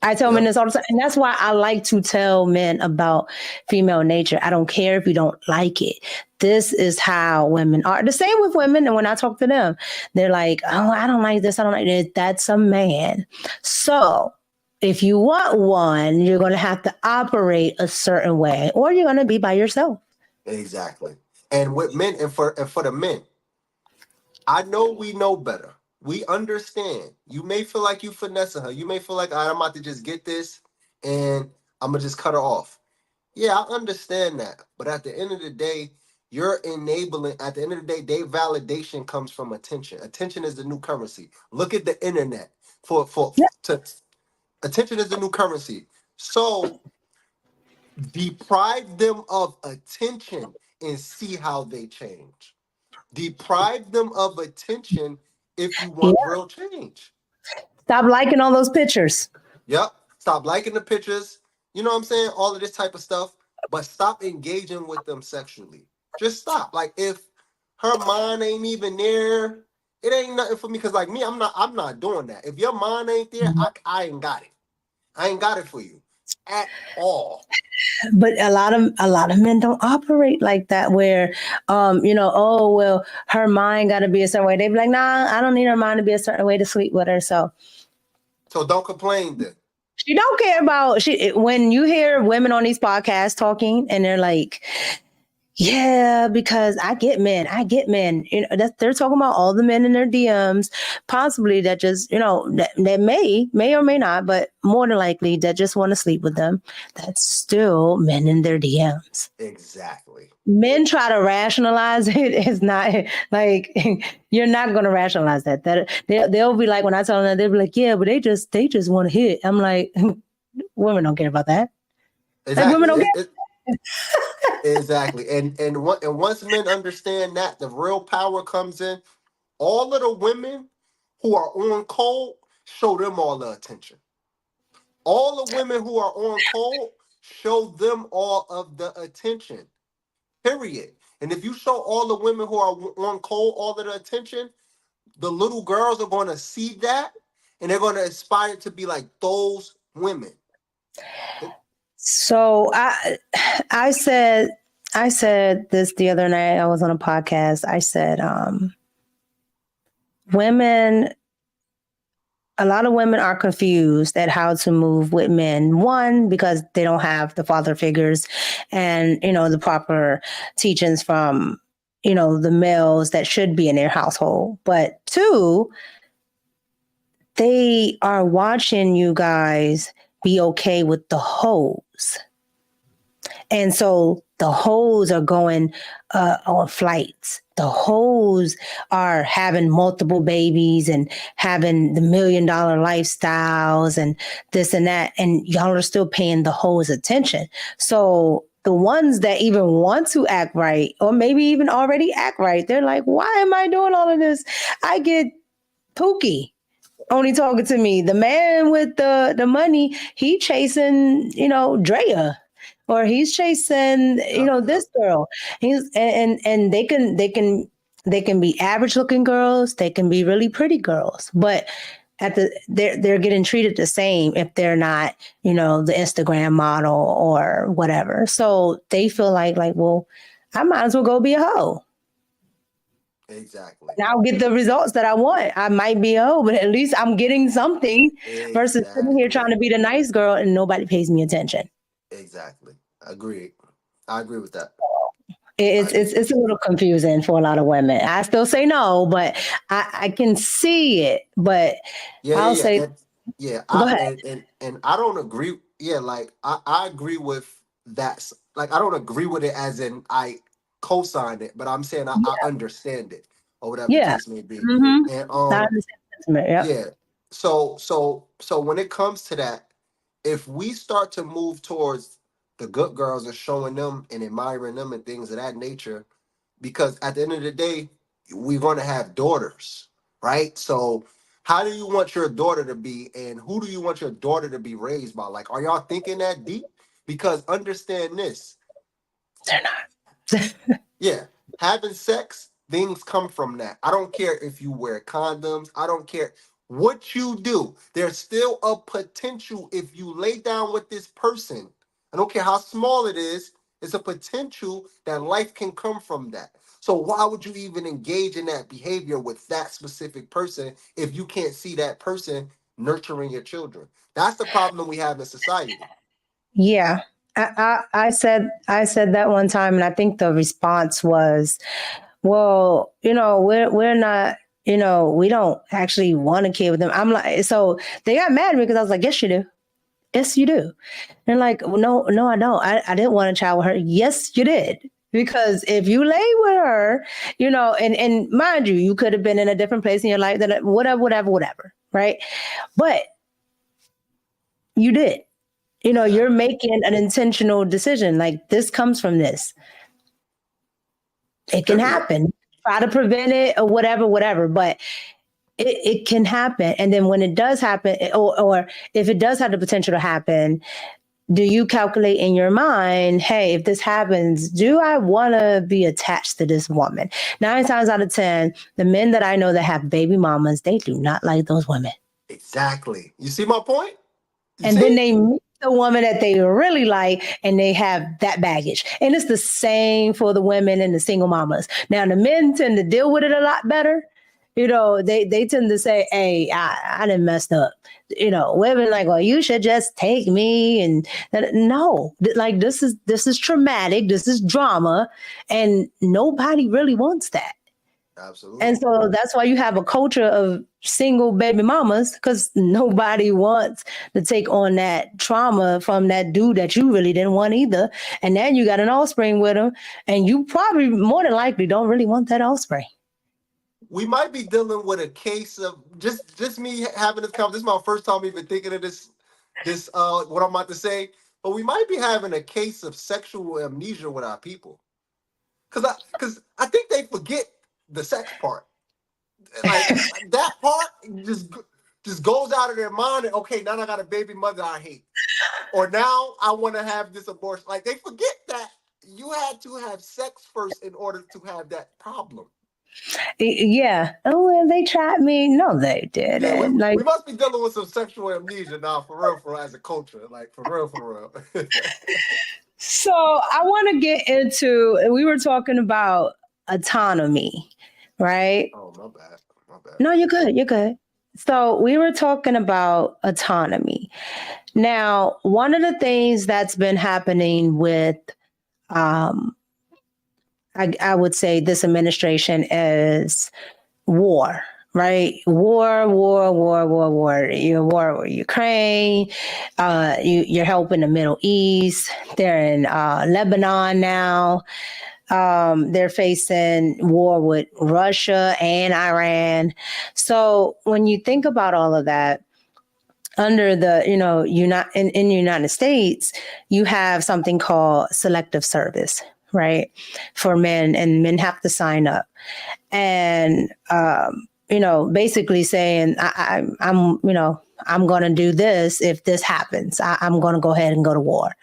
I tell men this all the time. And that's why I like to tell men about female nature. I don't care if you don't like it. This is how women are. The same with women. And when I talk to them, they're like, oh, I don't like this. I don't like this. That's a man. So if you want one, you're going to have to operate a certain way or you're going to be by yourself. Exactly. And with men, and for the men, I know we know better. We understand. You may feel like you finessing her. You may feel like, all right, I'm about to just get this and I'm gonna just cut her off. Yeah, I understand that. But at the end of the day, you're enabling, at the end of the day, their validation comes from attention. Attention is the new currency. Look at the internet. Attention is the new currency. So deprive them of attention and see how they change. Deprive them of attention if you Yeah. want real change. Stop liking all those pictures. Yep. Stop liking the pictures. You know what I'm saying? All of this type of stuff. But stop engaging with them sexually. Just stop. Like if her mind ain't even there, it ain't nothing for me. Cause like me, I'm not doing that. If your mind ain't there, I ain't got it. I ain't got it for you at all. But a lot of men don't operate like that where oh well, her mind got to be a certain way. They be like, nah, I don't need her mind to be a certain way to sleep with her. So don't complain then. She don't care about when you hear women on these podcasts talking and they're like, yeah, because I get men. You know, they're talking about all the men in their DMs, possibly that just, that may or may not, but more than likely that just want to sleep with them. That's still men in their DMs. Exactly. Men try to rationalize it. It's not like you're not going to rationalize that. That they'll be like, when I tell them that, they'll be like, yeah, but they just want to hit. I'm like, women don't care about that. Exactly. Like, women don't care. Exactly. And once men understand that, the real power comes in. All of the women who are on cold, show them all the attention. All the women who are on cold, show them all of the attention. Period. And if you show all the women who are on cold all of the attention, the little girls are going to see that and they're going to aspire to be like those women. So I said this the other night. I was on a podcast. I said, a lot of women are confused at how to move with men. One, because they don't have the father figures and, the proper teachings from, the males that should be in their household. But two, they are watching you guys be okay with the hoes. And so the hoes are going on flights. The hoes are having multiple babies and having the $1 million lifestyles and this and that. And y'all are still paying the hoes attention. So the ones that even want to act right, or maybe even already act right, they're like, why am I doing all of this? I get Pookie only talking to me. The man with the money, he chasing, Drea. Or he's chasing, this girl. He's and they can be average looking girls. They can be really pretty girls, but they're getting treated the same if they're not, the Instagram model or whatever. So they feel like, well, I might as well go be a hoe. Exactly. And I'll get the results that I want. I might be a hoe, but at least I'm getting something versus sitting here trying to be the nice girl and nobody pays me attention. Exactly. Agreed. I agree with that. It's a little confusing for a lot of women. I still say no, but I can see it. But I'll say, go ahead. And I don't agree. Yeah, like I agree with that. Like I don't agree with it as in I co-sign it, but I'm saying I understand it or whatever the case may be. Mm-hmm. And I understand. yeah. So when it comes to that, if we start to move towards the good girls and showing them and admiring them and things of that nature, because at the end of the day, we're going to have daughters, right? So how do you want your daughter to be and who do you want your daughter to be raised by? Like, are y'all thinking that deep? Because understand this. They're not. Yeah. Having sex, things come from that. I don't care if you wear condoms. I don't care what you do. There's still a potential if you lay down with this person. I don't care how small it is. It's a potential that life can come from that. So why would you even engage in that behavior with that specific person if you can't see that person nurturing your children? That's the problem we have in society. Yeah. I said that one time, and I think the response was, well, we're not, we don't actually want a kid with them. I'm like, so they got mad at me because I was like, yes, you do. Yes, you do. They're like, well, no, I don't. I didn't want a child with her. Yes, you did. Because if you lay with her, and mind you, you could have been in a different place in your life, that whatever, right? But you did. You're making an intentional decision. Like, this comes from this. It can happen. Try to prevent it or whatever. But it can happen. And then when it does happen, or if it does have the potential to happen, do you calculate in your mind, hey, if this happens, do I want to be attached to this woman? 9 times out of 10, the men that I know that have baby mamas, they do not like those women. Exactly. You see my point? Then they meet the woman that they really like, and they have that baggage. And it's the same for the women and the single mamas. Now, the men tend to deal with it a lot better. They tend to say, hey, I done messed up. Women like, well, you should just take me. And no, like, this is traumatic. This is drama. And nobody really wants that. Absolutely. And so that's why you have a culture of single baby mamas, because nobody wants to take on that trauma from that dude that you really didn't want either. And then you got an offspring with him, and you probably more than likely don't really want that offspring. We might be dealing with a case of just me having this conversation. This is my first time even thinking of this what I'm about to say. But we might be having a case of sexual amnesia with our people, because I think they forget the sex part. Like, that part just goes out of their mind. And, okay, now I got a baby mother I hate, or now I want to have this abortion. Like, they forget that you had to have sex first in order to have that problem. Yeah. Oh, well, they tried me. No, they didn't. Yeah, we must be dealing with some sexual amnesia now, for real, as a culture. Like, for real. So I want to get into, we were talking about autonomy, right? Oh, my bad. No, you're good. So we were talking about autonomy. Now, one of the things that's been happening with, I would say, this administration is war, right? War. You're war with Ukraine. You're helping the Middle East. They're in Lebanon now. They're facing war with Russia and Iran. So when you think about all of that, under the, in the United States, you have something called selective service, right? For men, and men have to sign up. And, basically saying, I'm going to do this if this happens. I'm going to go ahead and go to war.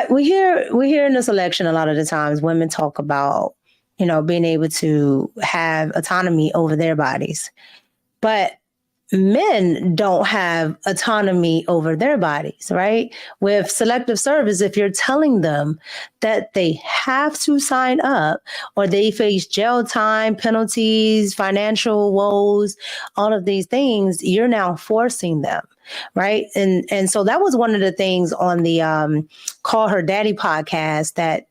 We hear in this election a lot of the times women talk about, being able to have autonomy over their bodies. But men don't have autonomy over their bodies, right? With selective service, if you're telling them that they have to sign up or they face jail time, penalties, financial woes, all of these things, you're now forcing them, right? And so that was one of the things on the Call Her Daddy podcast that,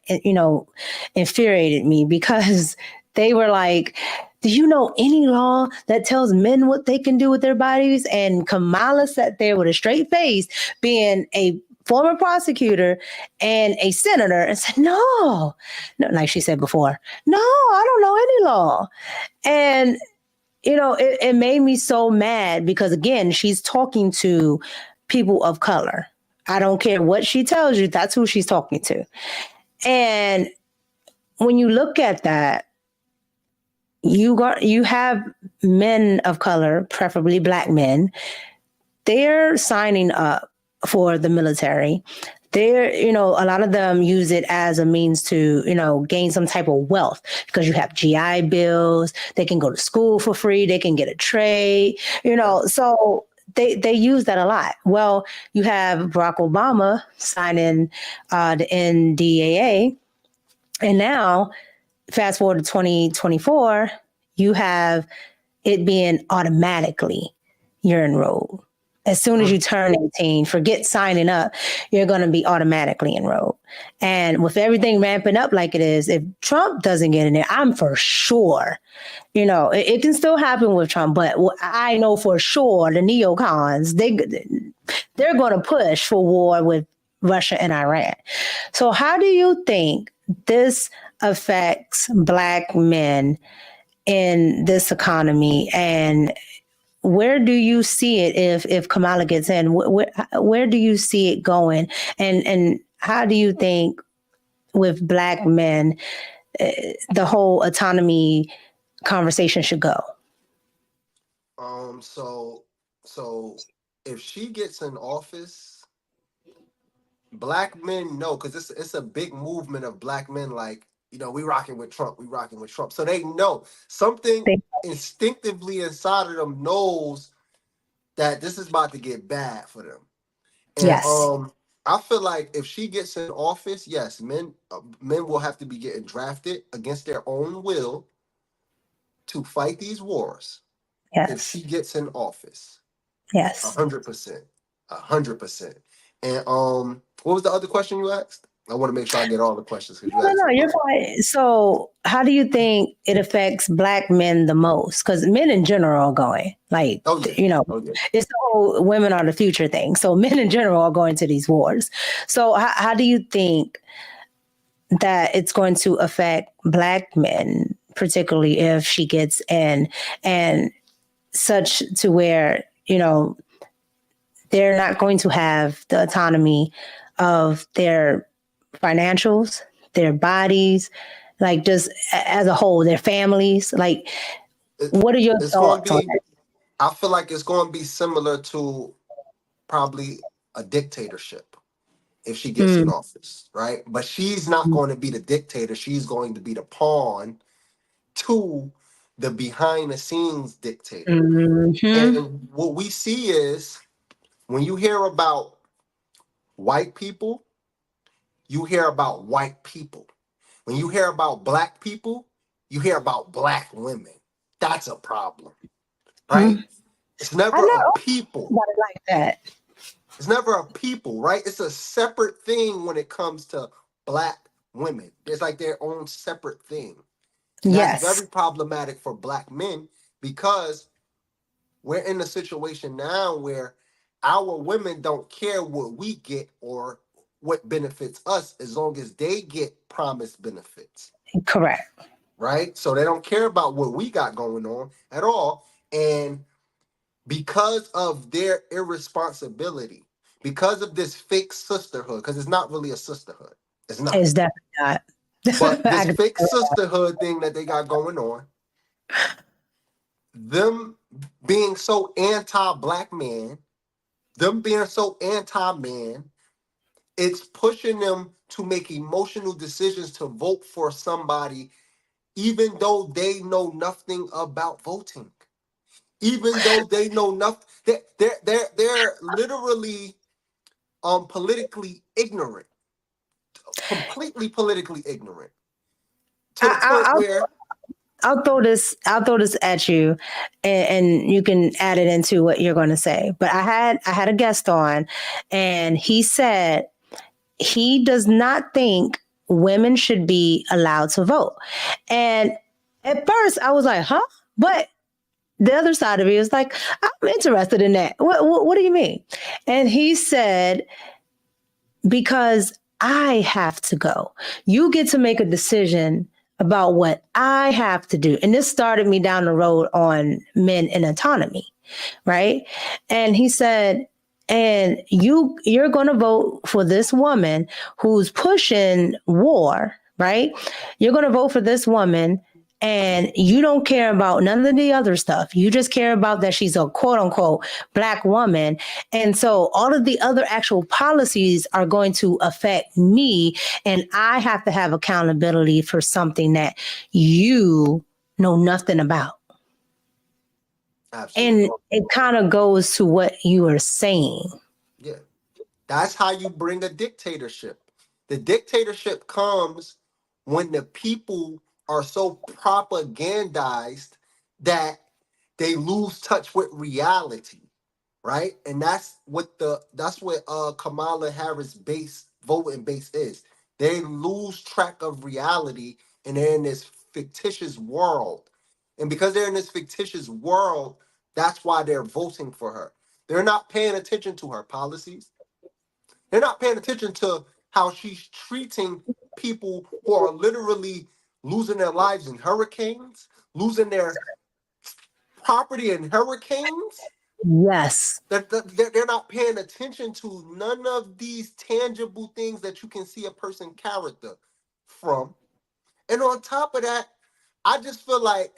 infuriated me, because they were like, do you know any law that tells men what they can do with their bodies? And Kamala sat there with a straight face, being a former prosecutor and a senator, and said, no, like she said before, no, I don't know any law. And, it made me so mad, because, again, she's talking to people of color. I don't care what she tells you, that's who she's talking to. And when you look at that, you have men of color, preferably Black men, they're signing up for the military. They're, a lot of them use it as a means to, gain some type of wealth, because you have GI bills, they can go to school for free, they can get a trade, so they use that a lot. Well, you have Barack Obama signing the NDAA, and now fast forward to 2024, you have it being automatically you're enrolled. As soon as you turn 18, forget signing up, you're going to be automatically enrolled. And with everything ramping up like it is, if Trump doesn't get in there, I'm for sure, it can still happen with Trump, but I know for sure the neocons, they're going to push for war with Russia and Iran. So how do you think this affects Black men in this economy, and where do you see it if Kamala gets in? Where do you see it going? And how do you think with Black men, the whole autonomy conversation should go? So if she gets in office, Black men know, because it's a big movement of Black men, like, we rocking with Trump, so they know something instinctively inside of them knows that this is about to get bad for them. And Yes. I feel like if she gets in office, yes, men will have to be getting drafted against their own will to fight these wars. Yes. If she gets in office. Yes. 100%. 100%. And what was the other question you asked? I want to make sure I get all the questions. No, you're fine. So how do you think it affects Black men the most? Because men in general are going, like, it's the whole women are the future thing. So men in general are going to these wars. So how do you think that it's going to affect Black men, particularly if she gets in, and such to where, they're not going to have the autonomy of their financials, their bodies, like just as a whole, their families? Like, what are your thoughts on that? I feel like it's going to be similar to probably a dictatorship if she gets in office, right? But she's not going to be the dictator. She's going to be the pawn to the behind the scenes dictator. And what we see is when you hear about white people, you hear about white people. When you hear about Black people, you hear about Black women. That's a problem, right? It's never a people. Like that. It's never a people, right? It's a separate thing when it comes to Black women. It's like their own separate thing. And that's very problematic for Black men because we're in a situation now where our women don't care what we get or what benefits us as long as they get promised benefits. Correct. Right? So they don't care about what we got going on at all. And because of their irresponsibility, because of this fake sisterhood, because it's not really a sisterhood. It's not. It's definitely not. But this fake sisterhood thing that they got going on, them being so anti-Black man, them being so anti-man, it's pushing them to make emotional decisions to vote for somebody, even though they know nothing about voting. Even though they know nothing, they're literally politically ignorant, completely politically ignorant. To the point where I'll throw this at you, and you can add it into what you're going to say. But I had a guest on, and he said he does not think women should be allowed to vote. And at first, I was like, huh? But the other side of me was like, I'm interested in that. What do you mean? And he said, because I have to go. You get to make a decision about what I have to do. And this started me down the road on men and autonomy, right? And he said, and you're going to vote for this woman who's pushing war, right? You're going to vote for this woman and you don't care about none of the other stuff. You just care about that she's a quote unquote Black woman. And so all of the other actual policies are going to affect me. And I have to have accountability for something that you know nothing about. Absolutely. And it kind of goes to what you were saying. Yeah. That's how you bring a dictatorship. The dictatorship comes when the people are so propagandized that they lose touch with reality, right? And that's what Kamala Harris voting base is. They lose track of reality and they're in this fictitious world. And because they're in this fictitious world, that's why they're voting for her. They're not paying attention to her policies. They're not paying attention to how she's treating people who are literally losing their lives in hurricanes, losing their property in hurricanes. Yes. They're not paying attention to none of these tangible things that you can see a person's character from. And on top of that, I just feel like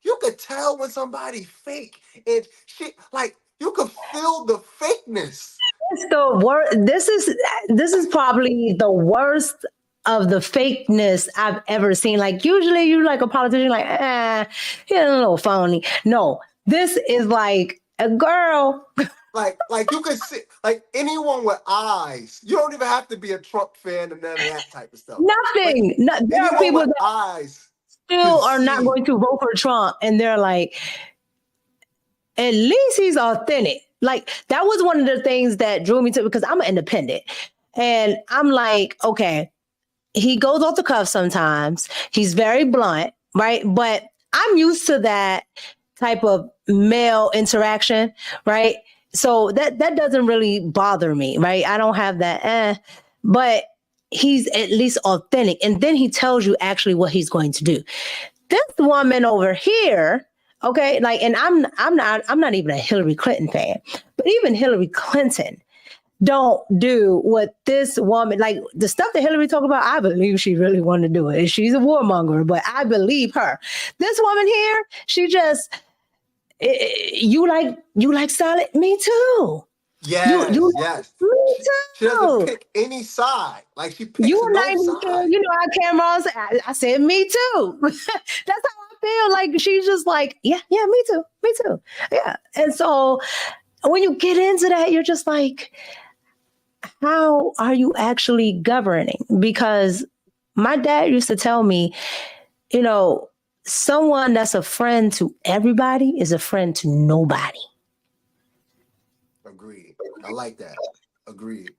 you could tell when somebody fake and shit. Like you could feel the fakeness. It's the worst. This is probably the worst of the fakeness I've ever seen. Like usually you like a politician, like, he's a little phony. No, this is like a girl. Like you could see, like anyone with eyes. You don't even have to be a Trump fan and none of that type of stuff. Nothing. There are people that eyes still are not going to vote for Trump, and they're like, at least he's authentic. Like that was one of the things that drew me to, because I'm an independent, and I'm like, okay, he goes off the cuff sometimes. He's very blunt, right? But I'm used to that type of male interaction, right? So that doesn't really bother me, right? I don't have that, but he's at least authentic. And then he tells you actually what he's going to do. This woman over here, okay, like, and I'm not even a Hillary Clinton fan, but even Hillary Clinton don't do what this woman, like the stuff that Hillary talked about, I believe she really wanted to do it. She's a warmonger, but I believe her. This woman here, she just, you like solid? Me too. Yes, yes. Me too. She doesn't pick any side. Like she picks no side. You know, I came on. I said me too. That's how I feel. Like she's just like, yeah, me too, yeah. And so when you get into that, you're just like, how are you actually governing? Because my dad used to tell me, you know, someone that's a friend to everybody is a friend to nobody. Agreed. I like that. Agreed.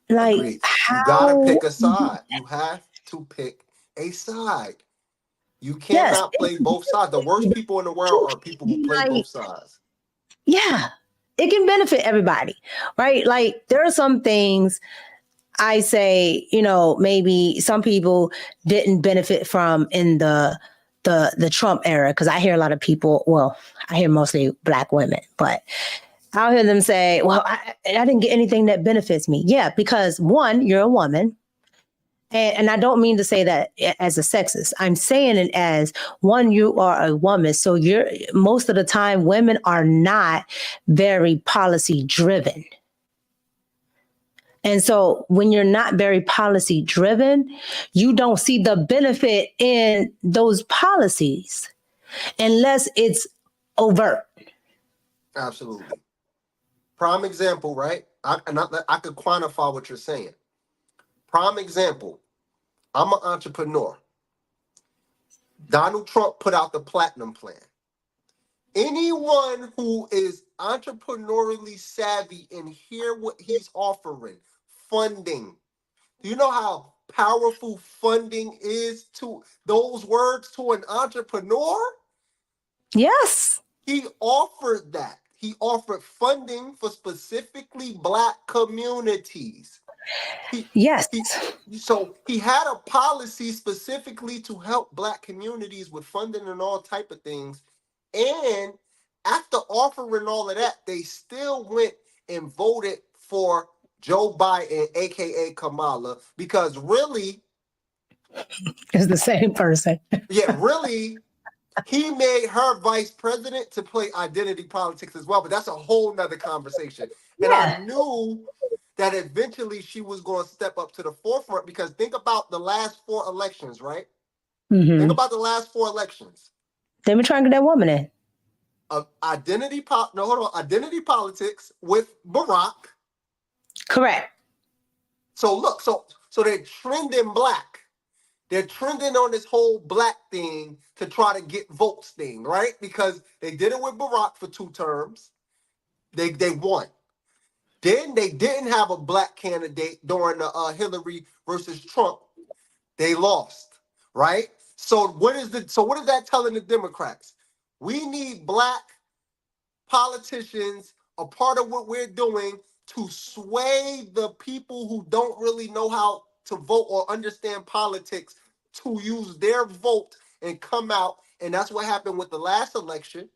Like, Agreed. You gotta pick a side. You have to pick a side. You cannot play both sides. The worst people in the world are people who play both sides. Yeah. It can benefit everybody, right? Like there are some things I say, you know, maybe some people didn't benefit from in the Trump era, because I hear a lot of people, well, I hear mostly Black women, but I'll hear them say, well, I didn't get anything that benefits me. Yeah, because one, you're a woman. And I don't mean to say that as a sexist. I'm saying it as one, you are a woman. So most of the time, women are not very policy driven. And so when you're not very policy driven, you don't see the benefit in those policies unless it's overt. Absolutely. Prime example, right? I could quantify what you're saying. Prime example. I'm an entrepreneur. Donald Trump put out the Platinum Plan. Anyone who is entrepreneurially savvy and hear what he's offering, funding. Do you know how powerful funding is to those words to an entrepreneur? Yes. He offered that. He offered funding for specifically Black communities. Yes. So he had a policy specifically to help Black communities with funding and all type of things. And after offering all of that, they still went and voted for Joe Biden, aka Kamala, because really, it's the same person. Yeah, really, he made her vice president to play identity politics as well. But that's a whole nother conversation. And I knew that eventually she was going to step up to the forefront, because think about the last 4 elections, right? Mm-hmm. Think about the last 4 elections. They were trying to get that woman in. Identity politics with Barack. Correct. So look, so they're trending Black. They're trending on this whole Black thing to try to get votes thing, right? Because they did it with Barack for 2 terms. They won. Then they didn't have a black candidate during the Hillary versus Trump. They lost, right? So what is that telling the Democrats? We need black politicians, a part of what we're doing to sway the people who don't really know how to vote or understand politics to use their vote and come out. And that's what happened with the last election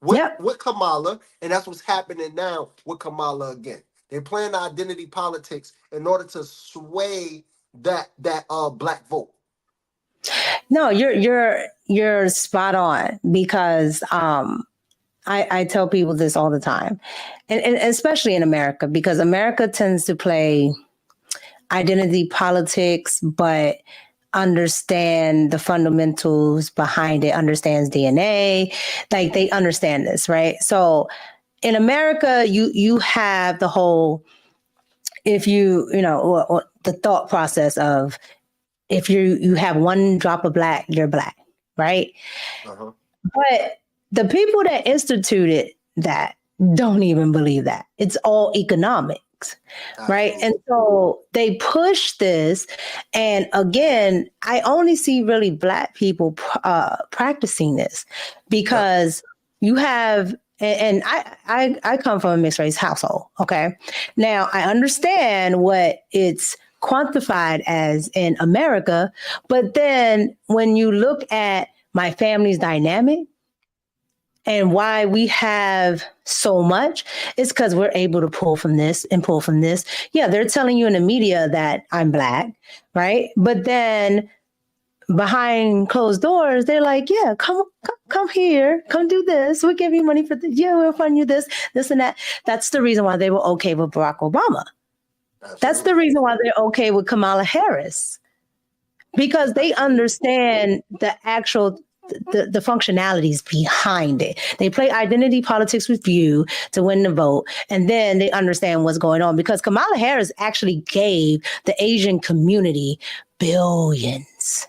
with Kamala, and that's what's happening now with Kamala again. They're playing identity politics in order to sway that black vote. No, you're spot on, because I tell people this all the time, and especially in America, because America tends to play identity politics, but understand the fundamentals behind it, understands DNA, like they understand this, right? So in America, you have the whole, if or the thought process of, if you have one drop of black, you're black, right? Uh-huh. But the people that instituted that don't even believe that. It's all economics, right? And so they push this. And again, I only see really black people practicing this, because you have, and I come from a mixed race household, okay? Now, I understand what it's quantified as in America, but then when you look at my family's dynamic and why we have so much, it's because we're able to pull from this and pull from this. Yeah, they're telling you in the media that I'm black, right? But then behind closed doors, they're like, yeah, come here, come do this. We'll give you money for this. Yeah, we'll fund you this and that. That's the reason why they were okay with Barack Obama. Absolutely. That's the reason why they're okay with Kamala Harris, because they understand the actual the functionalities behind it. They play identity politics with you to win the vote, and then they understand what's going on, because Kamala Harris actually gave the Asian community billions.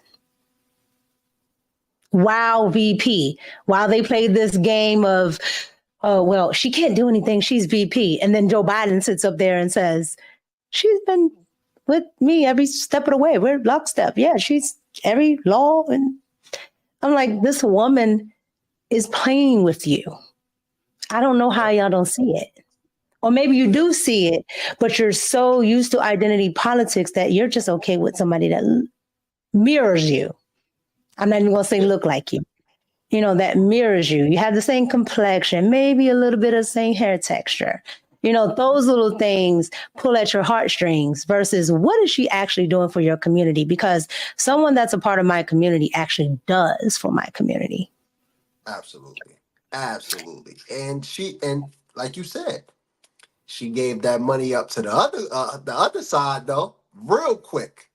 Wow, VP. While they played this game of, oh, well, she can't do anything, she's VP. And then Joe Biden sits up there and says, she's been with me every step of the way. We're lockstep. Yeah, she's every law. And I'm like, this woman is playing with you. I don't know how y'all don't see it. Or maybe you do see it, but you're so used to identity politics that you're just okay with somebody that mirrors you. I'm not even going to say look like you. That mirrors you. You have the same complexion, maybe a little bit of the same hair texture. Those little things pull at your heartstrings versus what is she actually doing for your community? Because someone that's a part of my community actually does for my community. Absolutely. Absolutely. And like you said, she gave that money up to the other side, though, real quick.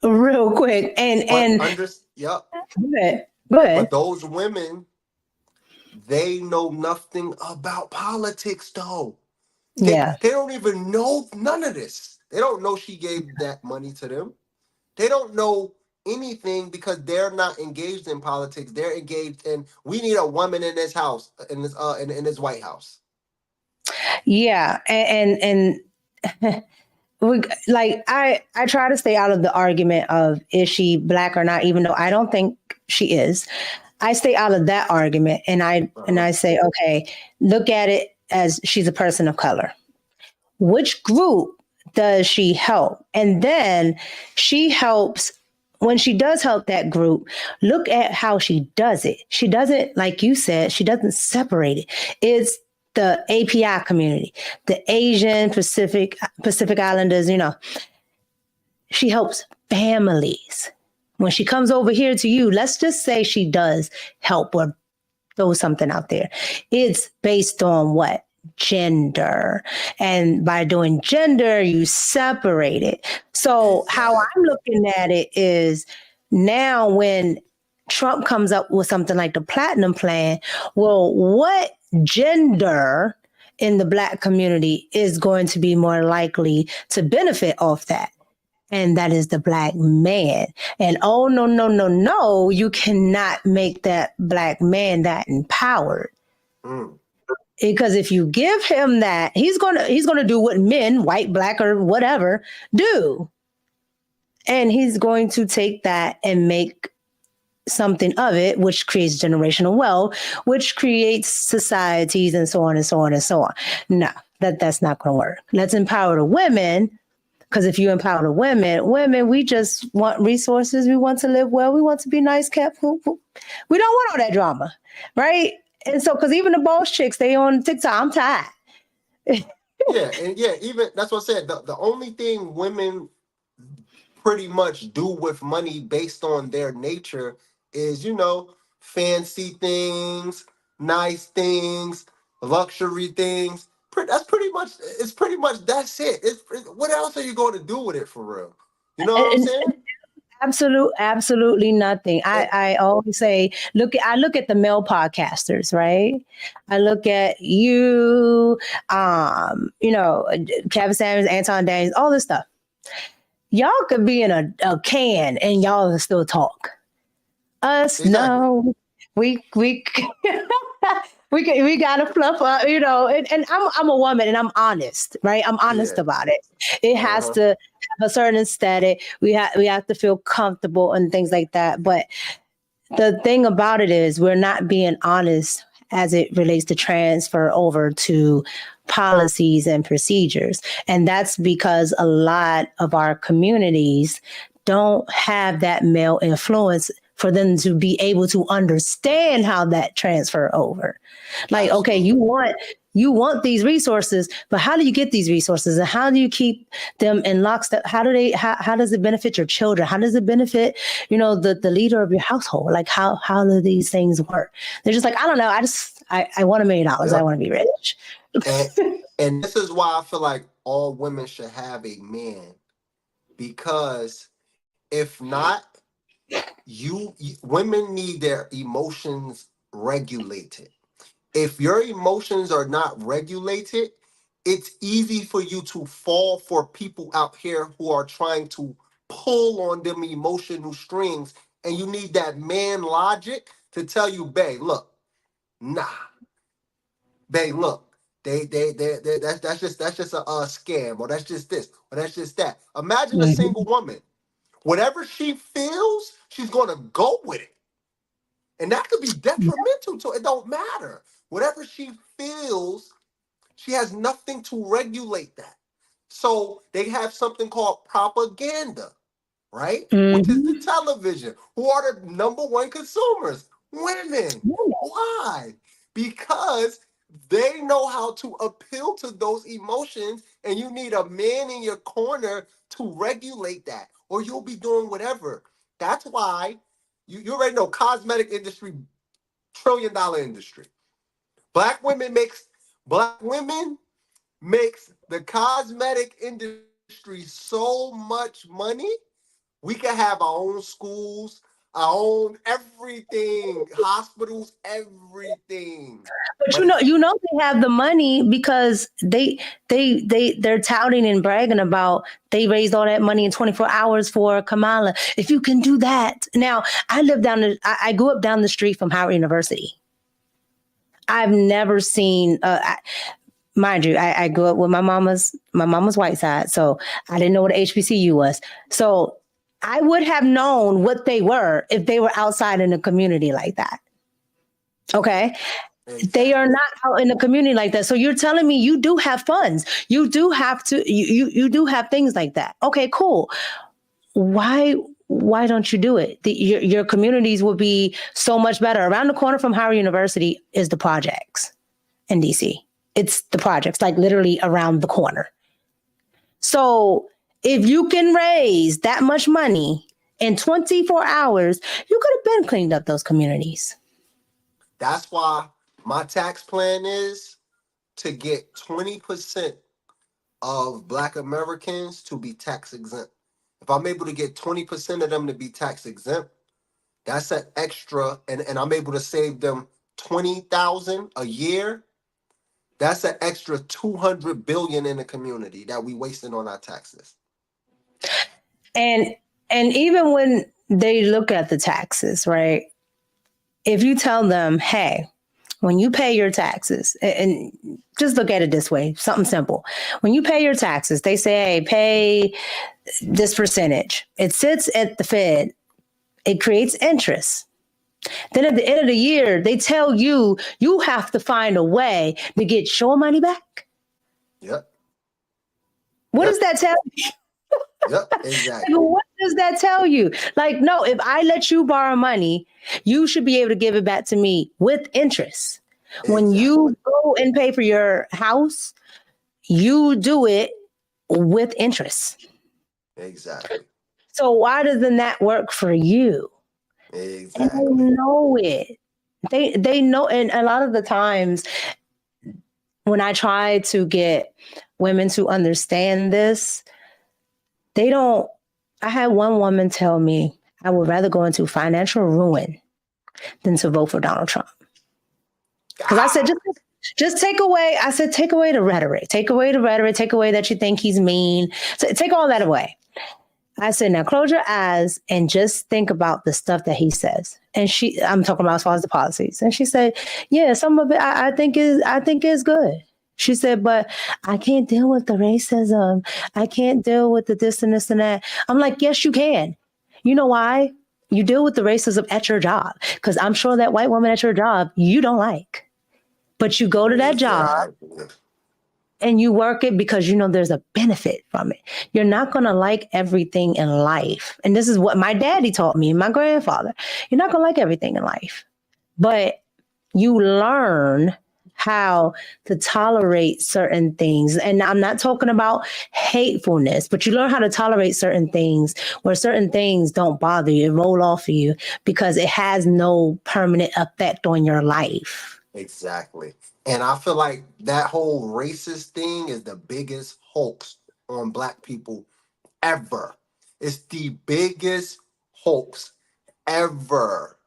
Real quick. Yep. Go ahead. But those women, they know nothing about politics, though. They don't even know none of this. They don't know she gave that money to them. They don't know anything because they're not engaged in politics. They're engaged in, we need a woman in this house, in this White House. Yeah, and I try to stay out of the argument of is she black or not, even though I don't think she is. I stay out of that argument, and I say, okay, look at it as she's a person of color. Which group does she help? And then she helps, when she does help that group, look at how she does it. She doesn't, like you said, she doesn't separate it. It's the API community, the Asian Pacific Islanders, she helps families. When she comes over here to you, let's just say she does help or throw something out there. It's based on what? Gender. And by doing gender, you separate it. So how I'm looking at it is now when Trump comes up with something like the Platinum Plan, well, what gender in the Black community is going to be more likely to benefit off that? And that is the Black man. And oh, no, you cannot make that Black man that empowered. Because if you give him that, he's gonna do what men, white, black, or whatever, do. And he's going to take that and make something of it, which creates generational wealth, which creates societies and so on and so on and so on. No, that's not going to work. Let's empower the women, because if you empower the women, we just want resources. We want to live well. We want to be nice kept. We don't want all that drama, right? And so, because even the boss chicks, they on TikTok, I'm tired. Even that's what I said. The only thing women pretty much do with money based on their nature is, fancy things, nice things, luxury things. That's pretty much that's it. What else are you going to do with it for real? You know what I'm saying? Absolutely nothing. I always say, I look at the male podcasters, right? I look at you, Kevin Samuels, Anton Daniels, all this stuff. Y'all could be in a can and y'all still talk. Us, exactly. No, we we gotta fluff up, and I'm a woman and I'm honest, right? I'm honest about it. It has to have a certain aesthetic. We have to feel comfortable and things like that. But the thing about it is we're not being honest as it relates to transfer over to policies and procedures. And that's because a lot of our communities don't have that male influence for them to be able to understand how that transfer over. Like, okay, you want these resources, but how do you get these resources and how do you keep them in lockstep? How does it benefit your children? How does it benefit, the leader of your household? Like how do these things work? They're just like, I don't know. I want $1 million. Yep. I want to be rich. And this is why I feel like all women should have a man, because if not, women need their emotions regulated. If your emotions are not regulated, it's easy for you to fall for people out here who are trying to pull on them emotional strings, and you need that man logic to tell you, babe, look, nah. Babe, look, that's just a scam, or that's just this, or that's just that. Imagine a single woman. Whatever she feels, she's gonna go with it. And that could be detrimental to it. Don't matter. Whatever she feels, she has nothing to regulate that. So they have something called propaganda, right? Which is the television. Who are the number one consumers? Women. Why? Because they know how to appeal to those emotions, and you need a man in your corner to regulate that, or you'll be doing whatever. That's why you already know cosmetic industry, $1 trillion industry. Black women makes the cosmetic industry so much money. We can have our own schools, our own everything, hospitals, everything. But they have the money because they're touting and bragging about they raised all that money in 24 hours for Kamala. If you can do that. Now, I grew up down the street from Howard University. I've never seen mind you, I grew up with my mama's white side, so I didn't know what a HBCU was. So I would have known what they were if they were outside in a community like that. Okay. Exactly. They are not out in the community like that. So you're telling me you do have funds. You do have you do have things like that. Okay, cool. Why don't you do it? Your communities will be so much better. Around the corner from Howard University is the projects in DC. It's the projects, like literally around the corner. So if you can raise that much money in 24 hours, you could have been cleaned up those communities. That's why my tax plan is to get 20% of Black Americans to be tax exempt. If I'm able to get 20% of them to be tax exempt, that's an extra, and I'm able to save them $20,000 a year. That's an extra $200 billion in the community that we wasting on our taxes. And even when they look at the taxes, right? If you tell them, hey, when you pay your taxes, and just look at it this way, something simple. When you pay your taxes, they say, hey, pay this percentage. It sits at the Fed. It creates interest. Then at the end of the year, they tell you, you have to find a way to get your money back. Yep. What does that tell you? Yep, exactly. What does that tell you? Like, no, if I let you borrow money, you should be able to give it back to me with interest. Exactly. When you go and pay for your house, you do it with interest. Exactly. So why doesn't that work for you? Exactly. And they know it. They know, and a lot of the times when I try to get women to understand this, they don't. I had one woman tell me, I would rather go into financial ruin than to vote for Donald Trump. Because I said, just take away, take away the rhetoric. Take away the rhetoric. Take away that you think he's mean. So take all that away. I said, now close your eyes and just think about the stuff that he says. And I'm talking about as far as the policies. And she said, yeah, some of it I think is good. She said, but I can't deal with the racism. I can't deal with the this and this and that. I'm like, yes, you can. You know why? You deal with the racism at your job. Because I'm sure that white woman at your job, you don't like. But you go to that job and you work it because you know there's a benefit from it. You're not going to like everything in life. And this is what my daddy taught me, my grandfather. You're not going to like everything in life. But you learn how to tolerate certain things. And I'm not talking about hatefulness, but you learn how to tolerate certain things where certain things don't bother you, roll off of you because it has no permanent effect on your life. Exactly. And I feel like that whole racist thing is the biggest hoax on Black people ever. It's the biggest hoax ever.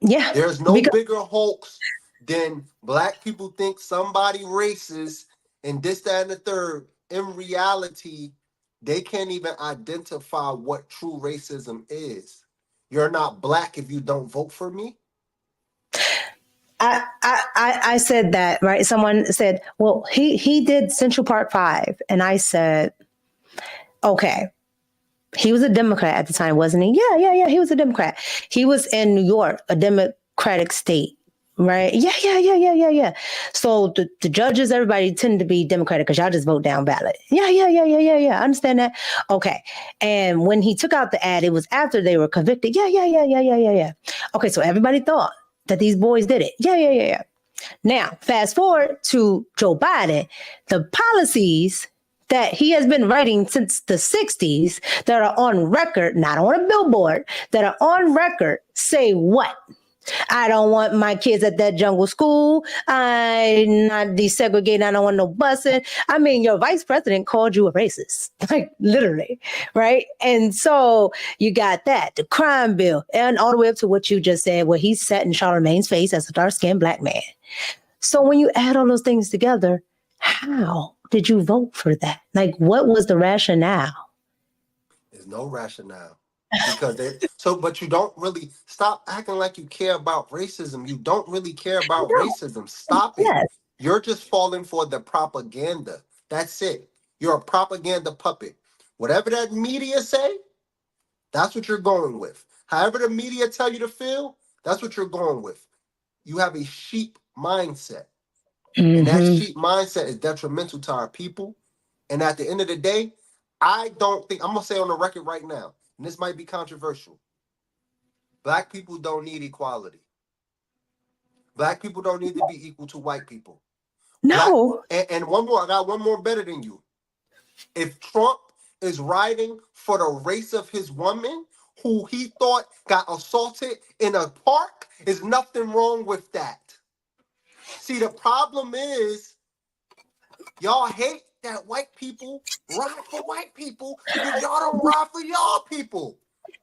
Yeah. There's no bigger hoax than Black people think somebody racist and this, that, and the third. In reality, they can't even identify what true racism is. You're not Black if you don't vote for me. I said that, right? Someone said, well, he did Central Park 5. And I said, okay. He was a Democrat at the time, wasn't he? Yeah. He was a Democrat. He was in New York, a Democratic state, right? Yeah. So the judges, everybody tend to be Democratic because y'all just vote down ballot. Yeah. I understand that. Okay. And when he took out the ad, it was after they were convicted. Yeah. Okay. So everybody thought that these boys did it. Yeah. Now, fast forward to Joe Biden, the policies that he has been writing since the 60s that are on record, not on a billboard, that are on record say what? I don't want my kids at that jungle school. I'm not desegregating. I don't want no busing. I mean, your vice president called you a racist, like literally, right? And so you got that, the crime bill, and all the way up to what you just said, where he sat in Charlemagne's face as a dark-skinned Black man. So when you add all those things together, how did you vote for that? Like, what was the rationale? There's no rationale. Because but you don't really stop acting like you care about racism. You don't really care about racism. Stop it. Yes. You're just falling for the propaganda. That's it. You're a propaganda puppet. Whatever that media say, that's what you're going with. However the media tell you to feel, that's what you're going with. You have a sheep mindset. Mm-hmm. And that sheep mindset is detrimental to our people. And at the end of the day, I don't think, I'm going to say on the record right now, and this might be controversial, Black people don't need equality. Black people don't need to be equal to white people. No. And one more, I got one more better than you. If Trump is riding for the race of his woman, who he thought got assaulted in a park, there's nothing wrong with that. See, the problem is, y'all hate that white people ride for white people because y'all don't ride for y'all people.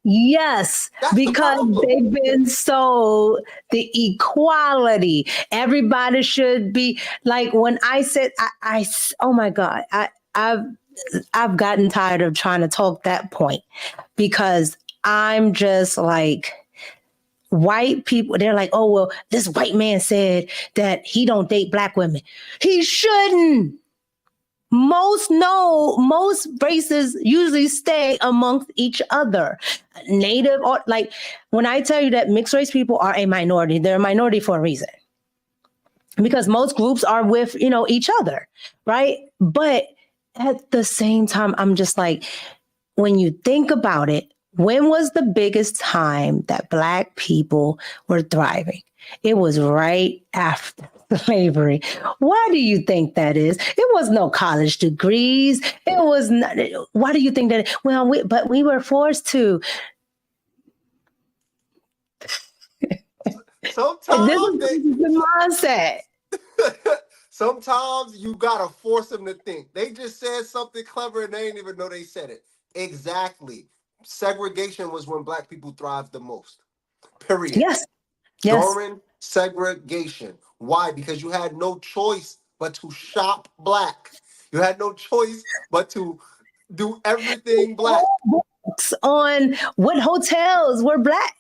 Yes, that's because they've been sold the equality. Everybody should be like, when I said, I oh my God, I've gotten tired of trying to talk that point because I'm just like, white people, they're like, oh, well, this white man said that he don't date black women. He shouldn't. Most races usually stay amongst each other. Native, or like when I tell you that mixed race people are a minority, they're a minority for a reason. Because most groups are with, each other, right? But at the same time, I'm just like, when you think about it, when was the biggest time that Black people were thriving? It was right after slavery. Why do you think that is? It was no college degrees. It was not. Why do you think that? Well, but we were forced to. Sometimes this is the mindset. Sometimes you gotta force them to think. They just said something clever and they didn't even know they said it. Exactly. Segregation was when Black people thrived the most. Period. Yes. During segregation. Why? Because you had no choice but to shop Black. You had no choice but to do everything Black. On what hotels were Black.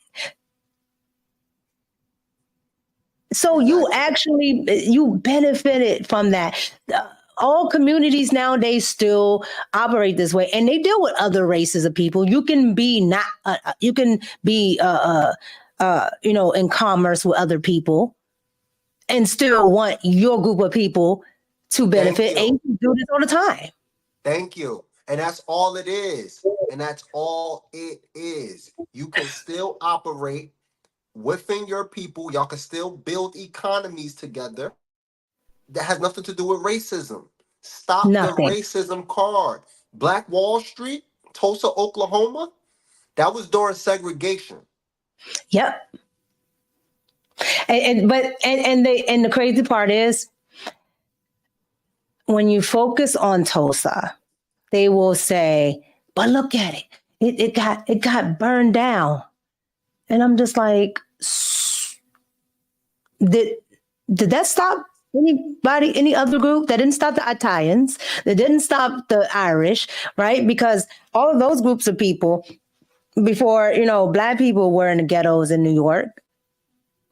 So exactly. you benefited from that. All communities nowadays still operate this way, and they deal with other races of people. You can be in commerce with other people and still want your group of people to benefit. And you do this all the time. Thank you. And that's all it is. And that's all it is. You can still operate within your people. Y'all can still build economies together. That has nothing to do with racism. Stop the racism card. Black Wall Street, Tulsa, Oklahoma, that was during segregation. Yep. And the crazy part is, when you focus on Tulsa, they will say, "But look at it. It got burned down." And I'm just like, did that stop anybody, any other group? That didn't stop the Italians. That didn't stop the Irish, right? Because all of those groups of people, before, Black people were in the ghettos in New York,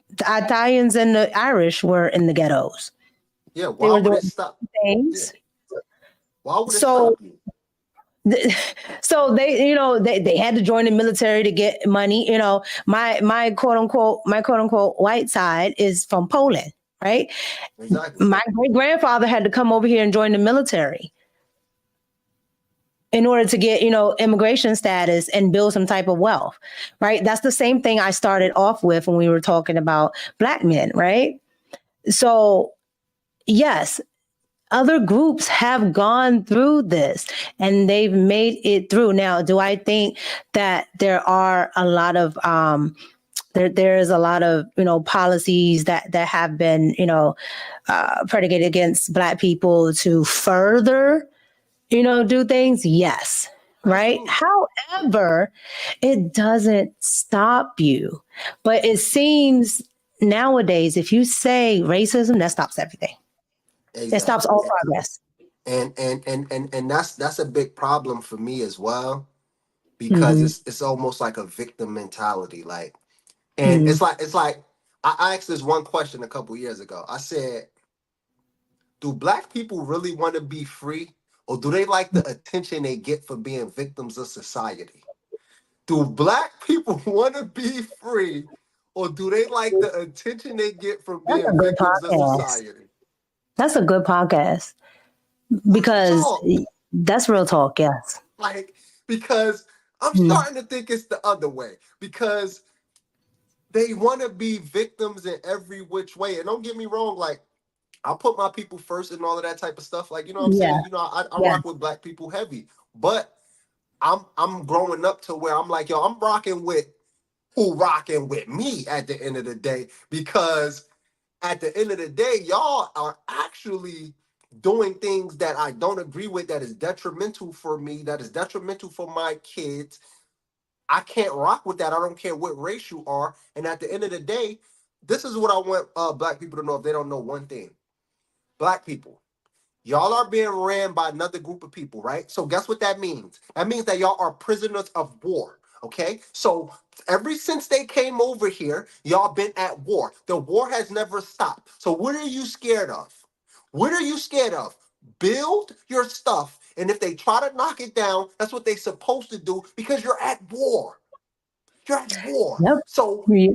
the Italians and the Irish were in the ghettos. Yeah, why would it stop? Things. Yeah. Why would it stop you? So they had to join the military to get money. My quote unquote white side is from Poland, right? Exactly. My great grandfather had to come over here and join the military in order to get, immigration status and build some type of wealth, right? That's the same thing I started off with when we were talking about Black men, right? So yes, other groups have gone through this and they've made it through. Now, do I think that there are a lot of there is a lot of policies that have been predicated against Black people to further do things? Yes. Right. However, it doesn't stop you. But it seems nowadays, if you say racism, that stops everything. Exactly. It stops all progress. And that's a big problem for me as well, because it's almost like a victim mentality. Like, and it's like I asked this one question a couple years ago. I said, do Black people really want to be free, or do they like the attention they get for being victims of society? Do Black people want to be free, or do they like the attention they get from being victims of society? That's a good podcast, because that's real talk. Yes. Like, because I'm starting to think it's the other way, because they want to be victims in every which way. And don't get me wrong, like, I'll put my people first and all of that type of stuff. Like, you know what I'm saying? I rock with Black people heavy, but I'm growing up to where I'm like, yo, I'm rocking with who rocking with me at the end of the day, because at the end of the day, y'all are actually doing things that I don't agree with, that is detrimental for me, that is detrimental for my kids. I can't rock with that. I don't care what race you are. And at the end of the day, this is what I want Black people to know, if they don't know one thing. Black people, y'all are being ran by another group of people, right? So guess what that means? That means that y'all are prisoners of war. Okay, so ever since they came over here, y'all been at war. The war has never stopped. So what are you scared of? What are you scared of? Build your stuff, and if they try to knock it down, that's what they're supposed to do because you're at war. You're at war. Yep. So Yeah.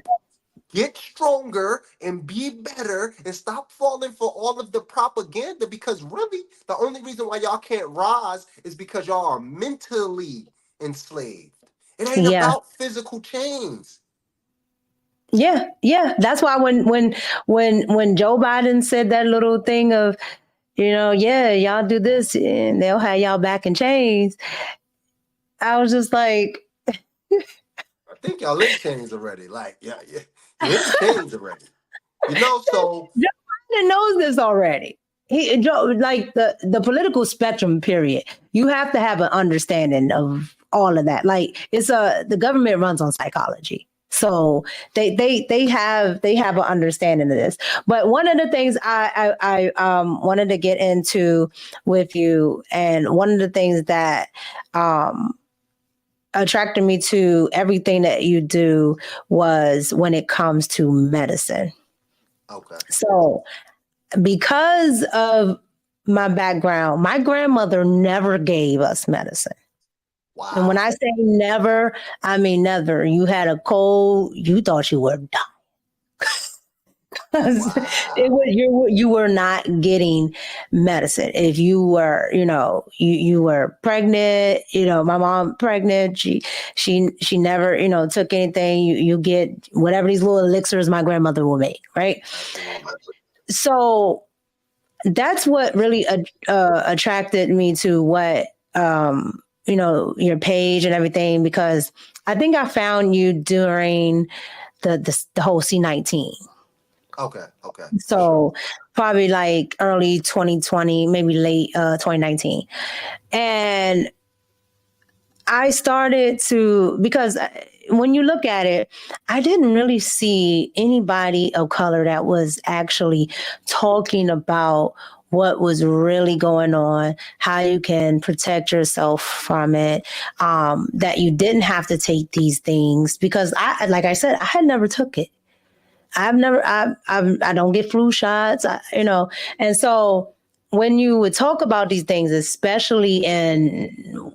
get stronger and be better and stop falling for all of the propaganda, because really the only reason why y'all can't rise is because y'all are mentally enslaved. It ain't Yeah. about physical chains. Yeah. Yeah. That's why when Joe Biden said that little thing of, yeah, y'all do this and they'll have y'all back in chains, I was just like, I think y'all in chains already. Like, yeah, yeah. You're in chains already. So Joe Biden knows this already. Like the political spectrum period. You have to have an understanding of all of that. Like the government runs on psychology. So they have an understanding of this. But one of the things I wanted to get into with you, and one of the things that attracted me to everything that you do was when it comes to medicine. okay. So because of my background, my grandmother never gave us medicine. Wow. And when I say never, I mean never. You had a cold, you thought you were dying. Wow. You were not getting medicine. If you were, you were pregnant, my mom pregnant, she never, took anything. You get whatever these little elixirs my grandmother will make, right? Absolutely. So that's what really attracted me to what your page and everything, because I think I found you during the whole C-19. Okay. So probably like early 2020, maybe late 2019. And I started to, because when you look at it, I didn't really see anybody of color that was actually talking about what was really going on, how you can protect yourself from it, that you didn't have to take these things, because like I said, I had never took it. I don't get flu shots, and so when you would talk about these things, especially in,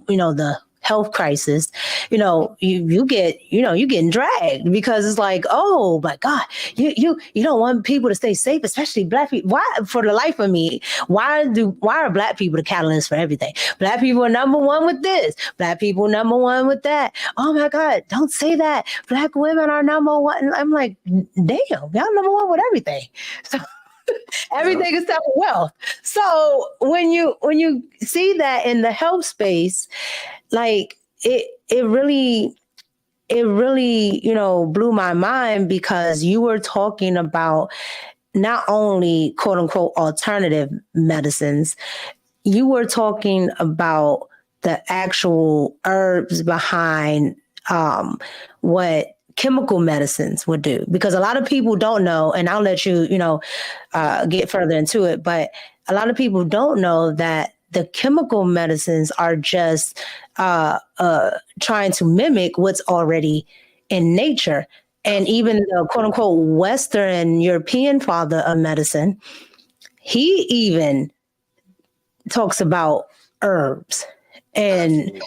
the health crisis, you get, you're getting dragged, because it's like, oh my God, you don't want people to stay safe, especially Black people. Why, for the life of me, why are Black people the catalyst for everything? Black people are number one with this. Black people number one with that. Oh my God, don't say that. Black women are number one. And I'm like, damn, y'all number one with everything. So everything is self wealth. So when you see that in the health space, like it really, blew my mind, because you were talking about not only quote unquote alternative medicines, you were talking about the actual herbs behind what chemical medicines would do, because a lot of people don't know, and I'll let you, get further into it, but a lot of people don't know that the chemical medicines are just trying to mimic what's already in nature. And even the quote unquote Western European father of medicine, he even talks about herbs and Absolutely.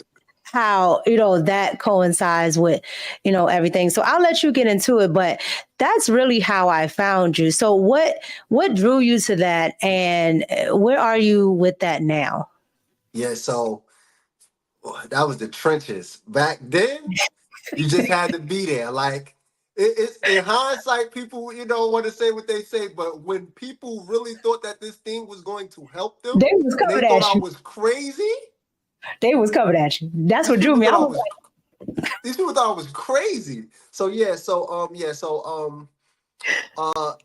how, that coincides with, everything. So I'll let you get into it, but that's really how I found you. So what drew you to that, and where are you with that now? Yeah, so that was the trenches. Back then, you just had to be there. Like, it's in hindsight, people, want to say what they say, but when people really thought that this thing was going to help them, They was and they coming thought at I you. was crazy, They was coming at you. That's these what drew people me. I thought I was was these people thought I was crazy. So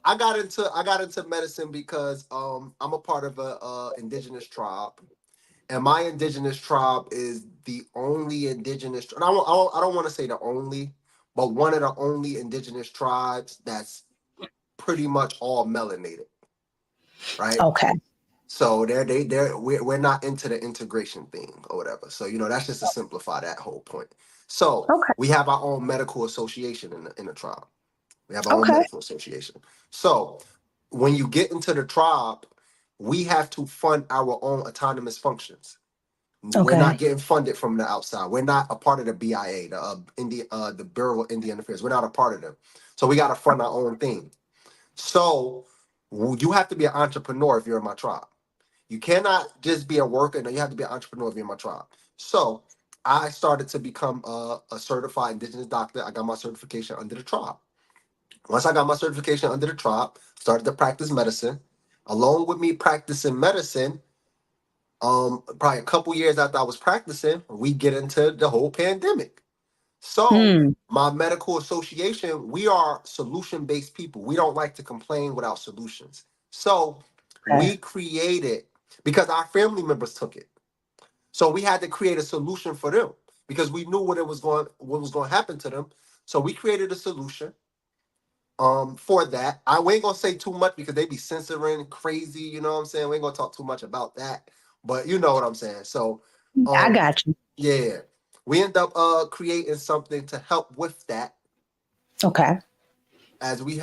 I got into medicine because I'm a part of a indigenous tribe, and my indigenous tribe is the only indigenous. And I don't want to say the only, but one of the only indigenous tribes that's pretty much all melanated, right? like, okay. So we're not into the integration thing or whatever. So that's just to simplify that whole point. So Okay. we have our own medical association in the tribe. We have our own Okay. medical association. So when you get into the tribe, we have to fund our own autonomous functions. We're not Okay. getting funded from the outside. We're not a part of the BIA, the Bureau of Indian Affairs. We're not a part of them. So we got to fund our own thing. So you have to be an entrepreneur if you're in my tribe. You cannot just be a worker. No, you have to be an entrepreneur if you're in my tribe. So I started to become a certified indigenous doctor. I got my certification under the tribe. Once I got my certification under the tribe, started to practice medicine. Along with me practicing medicine, probably a couple years after I was practicing, we get into the whole pandemic. So Mm. my medical association, we are solution-based people. We don't like to complain without solutions. So Okay. we created, because our family members took it. So we had to create a solution for them because we knew what was going to happen to them. So we created a solution for that. I ain't gonna say too much because they be censoring crazy, you know what I'm saying? We ain't gonna talk too much about that, but you know what I'm saying. So I um got you. yeah, we end up creating something to help with that. Okay. As we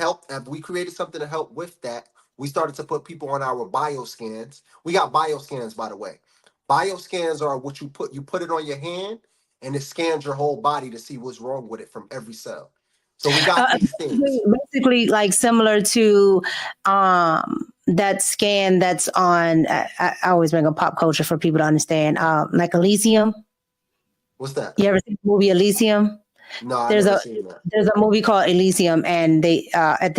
created something to help with that, we started to put people on our bioscans. We got bioscans, by the way. Bioscans are what you put it on your hand and it scans your whole body to see what's wrong with it from every cell. So we got these things. Basically, like similar to that scan that's on. I always bring up pop culture for people to understand. Like Elysium. What's that? You ever seen the movie Elysium? No, I There's never a seen that. there's a movie called Elysium, and they at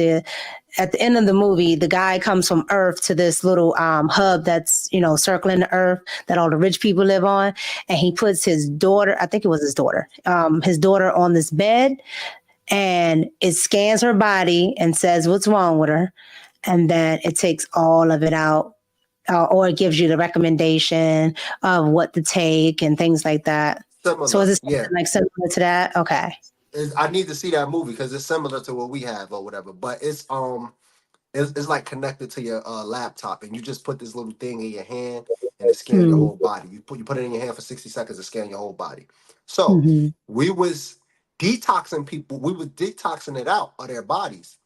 the end of the movie, the guy comes from Earth to this little hub that's circling the Earth that all the rich people live on, and he puts his daughter. I think it was his daughter on this bed, and it scans her body and says what's wrong with her, and then it takes all of it out. Or it gives you the recommendation of what to take and things like that. So is Similar, it something yeah. like similar to that? Okay. I need to see that movie because it's similar to what we have or whatever. But it's like connected to your laptop, and you just put this little thing in your hand, and it scans your Mm-hmm. whole body. You put it in your hand for 60 seconds to scan your whole body. So Mm-hmm. we was detoxing people. We was detoxing it out of their bodies.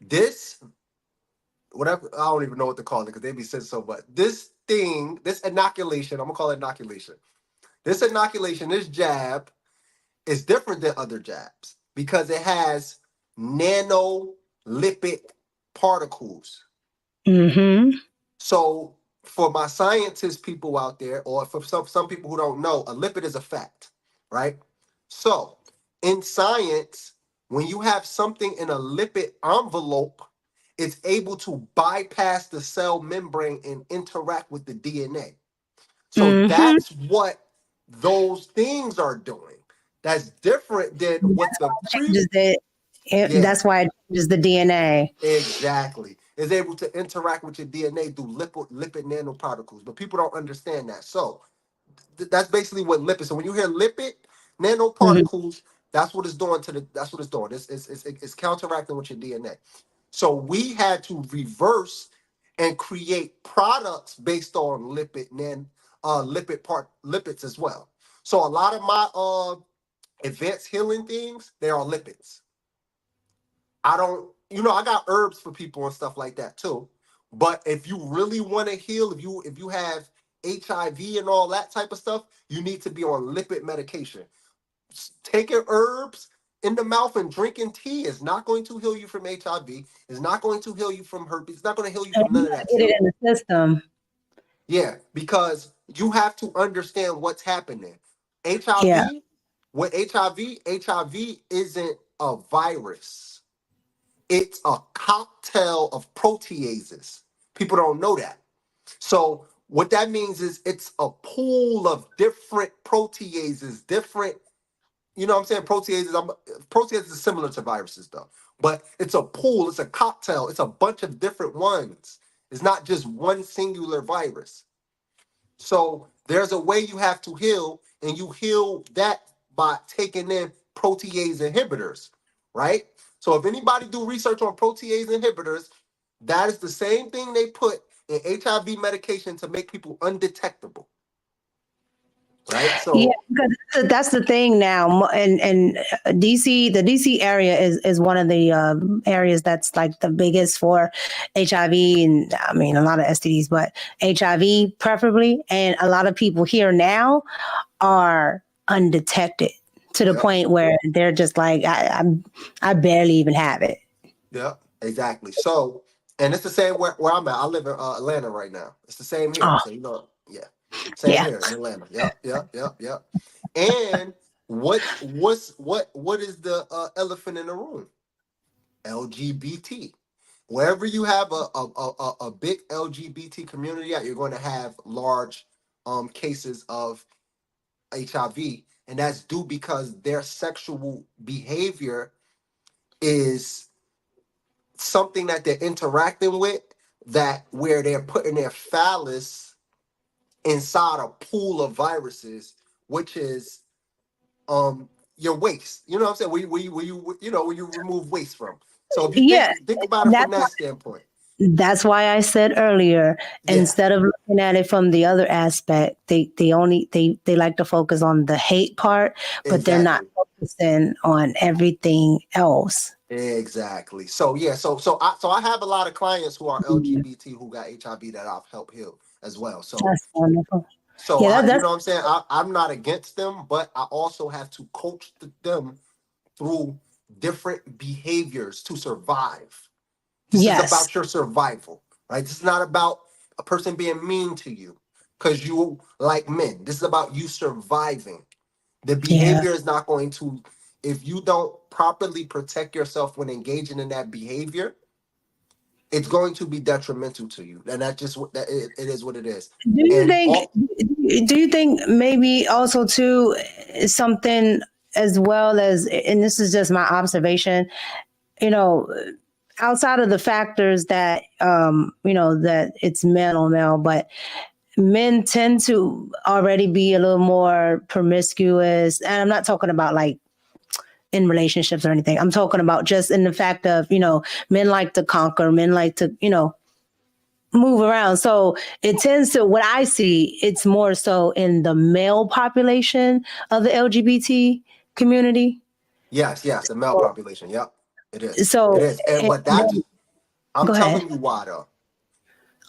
This whatever I don't even know what to call it because they be saying so. But this thing, this inoculation, I'm gonna call it inoculation. This inoculation, this jab is different than other jabs because it has nanolipid particles. Mm-hmm. So for my scientist people out there, or for some people who don't know, a lipid is a fat, right? So in science, when you have something in a lipid envelope, it's able to bypass the cell membrane and interact with the DNA. So Mm-hmm. that's what those things are doing. That's different than what That's the why it pre. changes Yeah, that's why it changes the DNA. exactly. Is able to interact with your DNA through lipid nanoparticles. But people don't understand that. So that's basically what lipid. So when you hear lipid Mm-hmm. nanoparticles, that's what it's doing to the. That's what it's doing. It's counteracting with your DNA. So we had to reverse and create products based on lipids as well. So a lot of my advanced healing things, they are lipids. I don't, I got herbs for people and stuff like that too. But if you really want to heal, if you have HIV and all that type of stuff, you need to be on lipid medication. Taking herbs in the mouth and drinking tea is not going to heal you from HIV. It's not going to heal you from herpes. It's not going to heal you And from you none of gotta that get it stuff. in the system. Yeah, because you have to understand what's happening. Yeah. HIV, with HIV isn't a virus. It's a cocktail of proteases. People don't know that. So what that means is it's a pool of different proteases, different, you know what I'm saying? Proteases is similar to viruses though. But it's a pool, it's a cocktail, it's a bunch of different ones. It's not just one singular virus. So there's a way you have to heal, and you heal that by taking in protease inhibitors, right? So if anybody do research on protease inhibitors, that is the same thing they put in HIV medication to make people undetectable. right? Yeah, So because that's the thing now, and DC, the DC area is one of the areas that's like the biggest for HIV, and I mean a lot of STDs, but HIV preferably, and a lot of people here now are undetected to the yeah, point where they're just like, I barely even have it. yeah, exactly. So, and it's the same where I'm at. I live in Atlanta right now. It's the same here. Oh, So yeah, same yeah. here in Atlanta. Yep, yep, yep, yep. And what is the elephant in the room? LGBT. Wherever you have a big LGBT community at, you're going to have large cases of HIV, and that's due because their sexual behavior is something that they're interacting with, that where they're putting their phallus inside a pool of viruses, which is your waste. You know what I'm saying? Where you remove waste from. So if you Yeah, think about it from that's that standpoint, that's why I said earlier, yeah, instead of looking at it from the other aspect, they like to focus on the hate part, but they're not exactly. focusing on everything else. Exactly. So yeah, so I have a lot of clients who are Mhm. LGBT who got HIV that I've helped heal as well. So That's wonderful. so Yeah, I, you that's know what I'm saying? I'm not against them, but I also have to coach them through different behaviors to survive. This is yes, about your survival, right? This is not about a person being mean to you because you like men. This is about you surviving. The yeah. behavior is not going to, if you don't properly protect yourself when engaging in that behavior, it's going to be detrimental to you. And that just that it is what it is. Do you And think? all Do you think maybe also too something as well as, and this is just my observation, you know, outside of the factors that that it's male on male, but men tend to already be a little more promiscuous, and I'm not talking about like in relationships or anything. I'm talking about just in the fact of, men like to conquer, men like to, move around. So it tends to, what I see, it's more so in the male population of the LGBT community. yes, the male population. Yep. It is. It So, is. And and but that's then, I'm go ahead. telling you why though.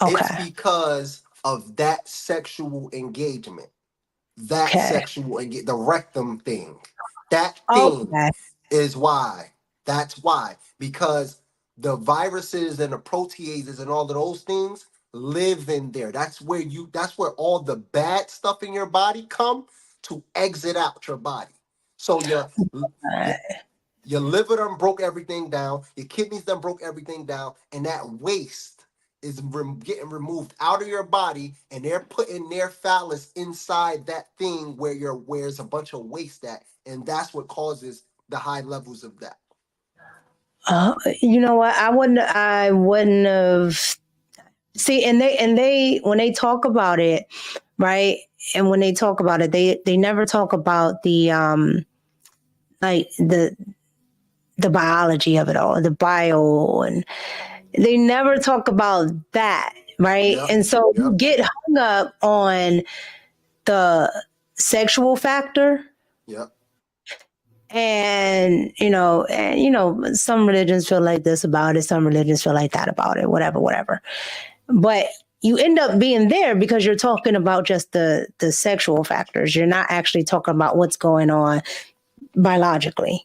It's Okay. because of that sexual engagement. That Okay. sexual the rectum thing. That thing Okay. is why. That's why. Because the viruses and the proteases and all of those things live in there. That's where all the bad stuff in your body come to exit out your body. So your, your liver done broke everything down, your kidneys done broke everything down, and that waste is getting removed out of your body, and they're putting their phallus inside that thing where there's a bunch of waste at, and that's what causes the high levels of that. You know what? I wouldn't have. See, and they when they talk about it, right? And when they talk about it, they never talk about the like the biology of it all, the bio, and they never talk about that, right? Yep. And so you Yep. get hung up on the sexual factor, Yep. some religions feel like this about it, some religions feel like that about it, whatever. But you end up being there because you're talking about just the sexual factors. You're not actually talking about what's going on biologically.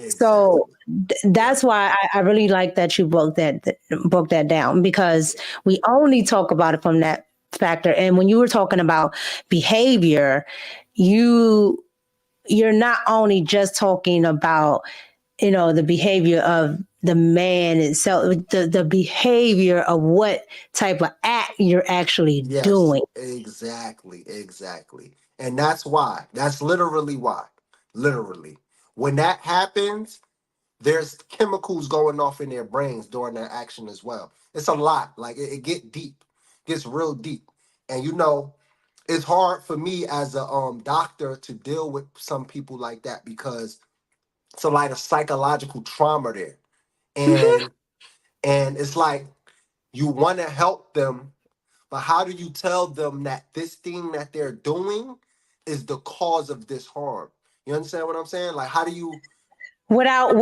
So Exactly. that's Yep. why I really like that you broke that down, because we only talk about it from that factor. And when you were talking about behavior, you you're not only just talking about the behavior of the man itself, the behavior of what type of act you're actually Yes. doing. Exactly. And that's why. That's literally why. Literally. When that happens, there's chemicals going off in their brains during that action as well. It's a lot. Like it get deep, gets real deep. And it's hard for me as a doctor to deal with some people like that because it's a lot of psychological trauma there. Mhm. And it's like you want to help them, but how do you tell them that this thing that they're doing is the cause of this harm. You understand what I'm saying? Like, how do you without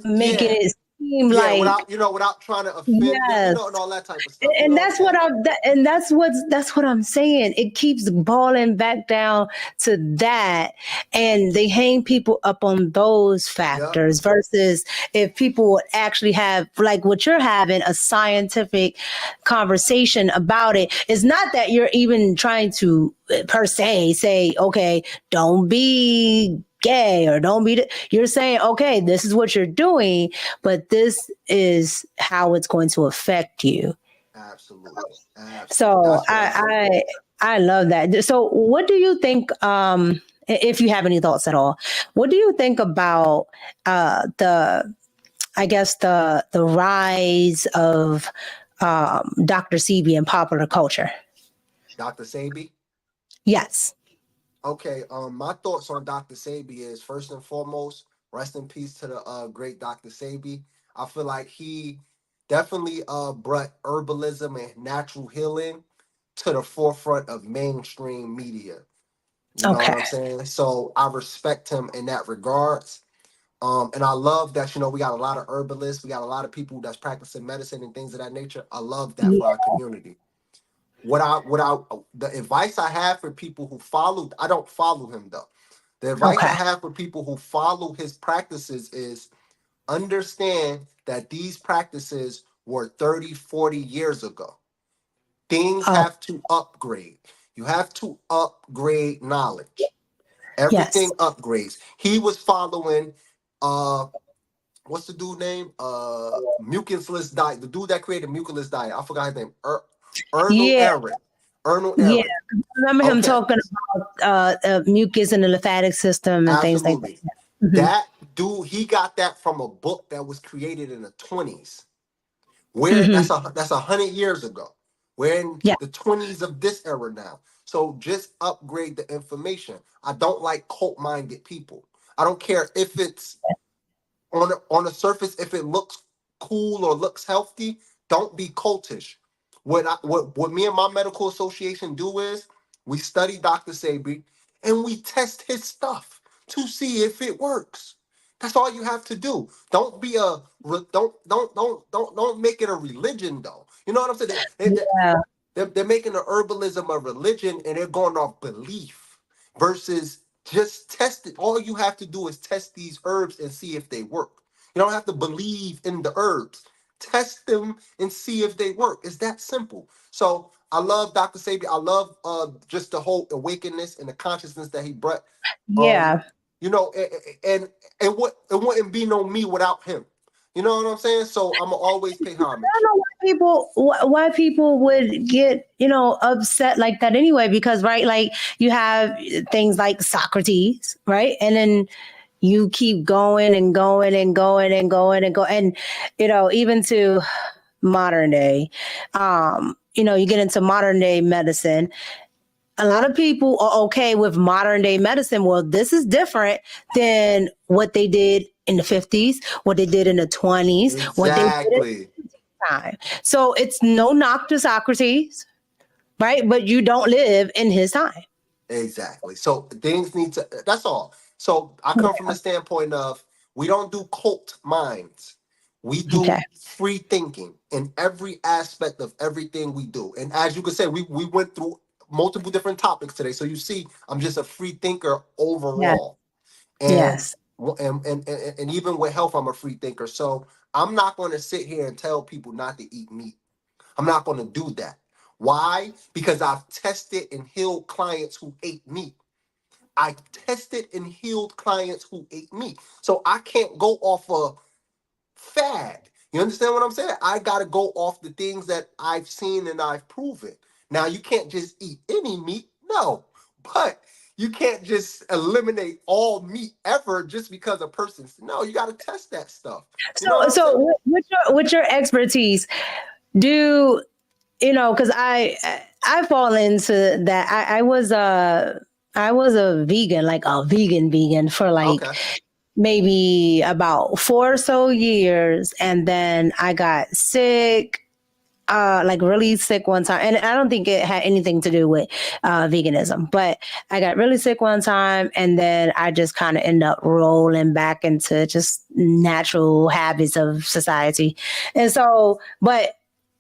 making yeah it seem yeah like, without trying to offend them, yes. and all that type of stuff. You And know what I'm that's what saying? that's what I'm saying. It keeps boiling back down to that, and they hang people up on those Yep. factors versus if people would actually have, like what you're having, a scientific conversation about it. It's not that you're even trying to per se say, okay, don't be gay or don't be. You're saying, okay, this is what you're doing, but this is how it's going to affect you. Absolutely. Absolutely. So That's what I say. I love that. So what do you think, if you have any thoughts at all, what do you think about the, I guess, the rise of Dr. Sebi in popular culture? Dr. Sebi. Yes. Okay, my thoughts on Dr. Sebi is, first and foremost, rest in peace to the great Dr. Sebi. I feel like he definitely brought herbalism and natural healing to the forefront of mainstream media. You know what Okay. I'm saying? So I respect him in that regards. And I love that, we got a lot of herbalists, we got a lot of people that's practicing medicine and things of that nature. I love that Yeah. for our community. The advice I have for people who follow, I don't follow him though. The advice Okay. I have for people who follow his practices is, understand that these practices were 30, 40 years ago. Things Oh, have to upgrade. You have to upgrade knowledge. yes. Everything upgrades. He was following uh what's the dude name? Mucusless diet. The dude that created mucusless diet. I forgot his name. Ernal Yeah. Aaron. Ernal Yeah. Aaron. I remember him Okay. talking about mucus in the lymphatic system and things like Absolutely. that. Hmm. That dude, he got that from a book that was created in the 20s. Where Hmm. that's 100 years ago. We're in Yeah. the 20s of this era now. So just upgrade the information. I don't like cult-minded people. I don't care if it's on the surface, if it looks cool or looks healthy. Don't be cultish. What me and my medical association do is, we study Dr. Sabri and we test his stuff to see if it works. That's all you have to do. Don't be a don't make it a religion though. You know what I'm saying? Yeah. They're making the herbalism a religion, and they're going off belief versus just test it. All you have to do is test these herbs and see if they work. You don't have to believe in the herbs. Test them and see if they work. It's that simple. So I love Dr. Sabi. I love just the whole awakeness and the consciousness that he brought. Um, Yeah. and it wouldn't be no me without him. You know what I'm saying? So I'm gonna always pay I don't homage. know why people would get, upset like that anyway, because right, like you have things like Socrates, right? And then you keep going and going and going and going and go, and even to modern day, you get into modern day medicine. A lot of people are okay with modern day medicine. Well, this is different than what they did in the 50s, what they did in the 20s, what they did Exactly. time. So it's no knock to Socrates, right? But you don't live in his time. Exactly. So things need to, that's all. So I come from the standpoint of, we don't do cult minds. We Okay. do free thinking in every aspect of everything we do. And as you can say, we went through multiple different topics today. So you see, I'm just a free thinker Yes. overall. And Yes. and even with health, I'm a free thinker. So I'm not going to sit here and tell people not to eat meat. I'm not going to do that. Why? Because I've tested and healed clients who ate meat. I tested and healed clients who ate meat. So I can't go off a fad. You understand what I'm saying? I got to go off the things that I've seen and I've proven. Now, you can't just eat any meat. No. But you can't just eliminate all meat ever just because a person's. No, you got to test that stuff. You know what I'm saying? So with your expertise, do because I fall into that. I was a vegan, like a vegan for like Okay. maybe about 4 or so years, and then I got sick like really sick one time, and I don't think it had anything to do with veganism, but I got really sick one time, and then I just kind of end up rolling back into just natural habits of society. And so, but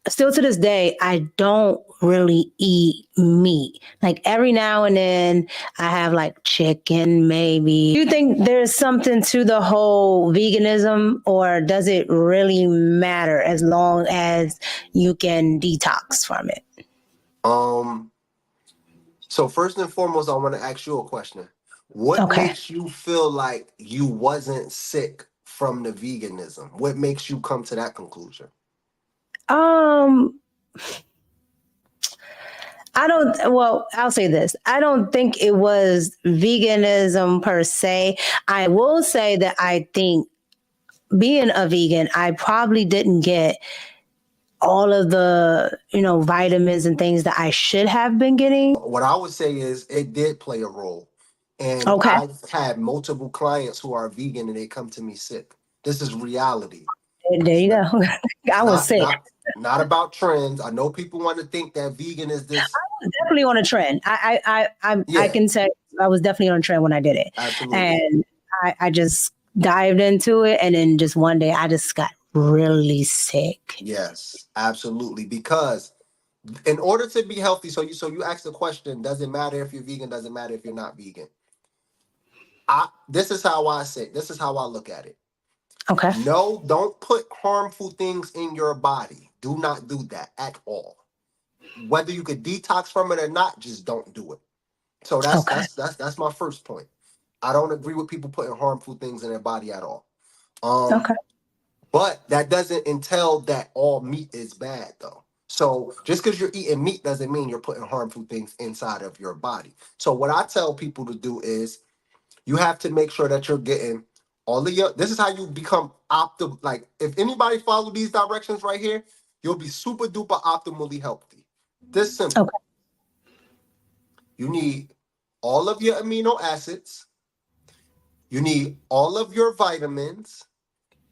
still to this day, I don't really eat meat. Like every now and then I have like chicken, maybe. Do you think there's something to the whole veganism, or does it really matter as long as you can detox from it? So first and foremost, I want to ask you a question. What Okay. makes you feel like you wasn't sick from the veganism? What makes you come to that conclusion? Um, I'll say this. I don't think it was veganism per se. I will say that I think being a vegan, I probably didn't get all of the, vitamins and things that I should have been getting. What I would say is it did play a role. And Okay. I've had multiple clients who are vegan and they come to me sick. This is reality. There you go. I was Not sick. not about trends. I know people want to think that vegan is this. Definitely on a trend. I can say I was definitely on a trend when I did it. Absolutely. And I just dived into it, and then just one day I just got really sick. Yes, absolutely. Because in order to be healthy, so you asked the question, does it matter if you're vegan? Does it matter if you're not vegan? This is how I say, this is how I look at it. Okay. No, don't put harmful things in your body. Do not do that at all. Whether you could detox from it or not, just don't do it. So that's my first point. I don't agree with people putting harmful things in their body at all. Okay. But that doesn't entail that all meat is bad, though. So just because you're eating meat doesn't mean you're putting harmful things inside of your body. So what I tell people to do is you have to make sure that you're getting all of your, this is how you become optimal. Like if anybody follow these directions right here, you'll be super duper optimally healthy. This simple. Okay. You need all of your amino acids. You need all of your vitamins.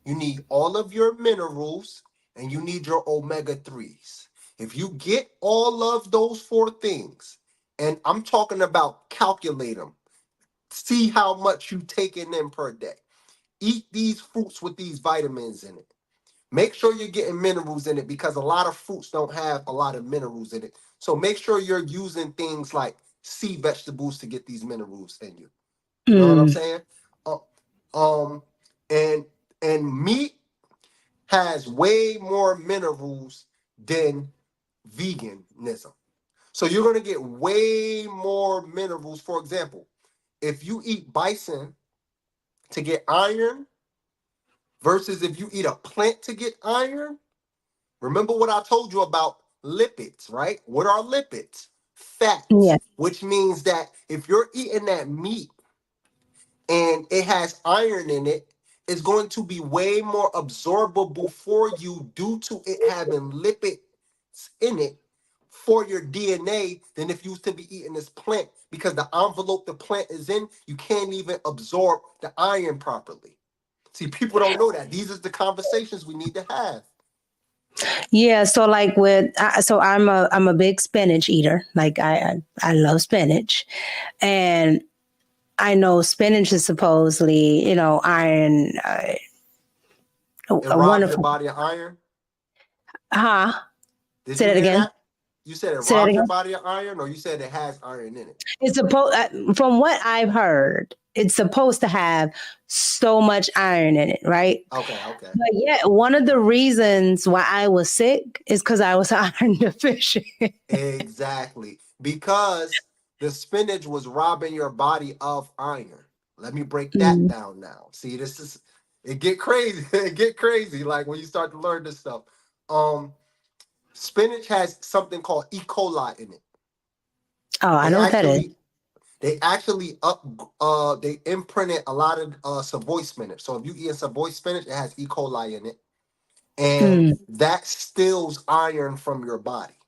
You need all of your minerals, and you need your omega-3s. If you get all of those 4 things, and I'm talking about calculate them, see how much you taking in per day. Eat these fruits with these vitamins in it. Make sure you're getting minerals in it because a lot of fruits don't have a lot of minerals in it. So make sure you're using things like sea vegetables to get these minerals in you. You know what I'm saying? And meat has way more minerals than veganism. So you're going to get way more minerals. For example, if you eat bison to get iron versus if you eat a plant to get iron, remember what I told you about lipids, right? What are lipids? Fats, Yeah. Which means that if you're eating that meat and it has iron in it, it's going to be way more absorbable for you due to it having lipids in it for your DNA than if you used to be eating this plant, because the envelope the plant is in, you can't even absorb the iron properly. See, people don't know that. These are the conversations we need to have. Yeah, so like so I'm a big spinach eater. Like I love spinach, and I know spinach is supposedly, iron. It A robs your wonderful. body of iron. Huh? Did Say you that hear again. that? You said it Say that robs your again. body of iron, or you said it has iron in it? It's supposed, from what I've heard, it's supposed to have so much iron in it, right? Okay. But yeah, one of the reasons why I was sick is because I was iron deficient. Exactly. Because the spinach was robbing your body of iron. Let me break that down now. See, it get crazy. It get crazy like when you start to learn this stuff. Spinach has something called E. coli in it. Oh, I know what that is. They actually they imprinted a lot of Savoy spinach. So if you eat Savoy spinach, it has E. coli in it. And that steals iron from your body.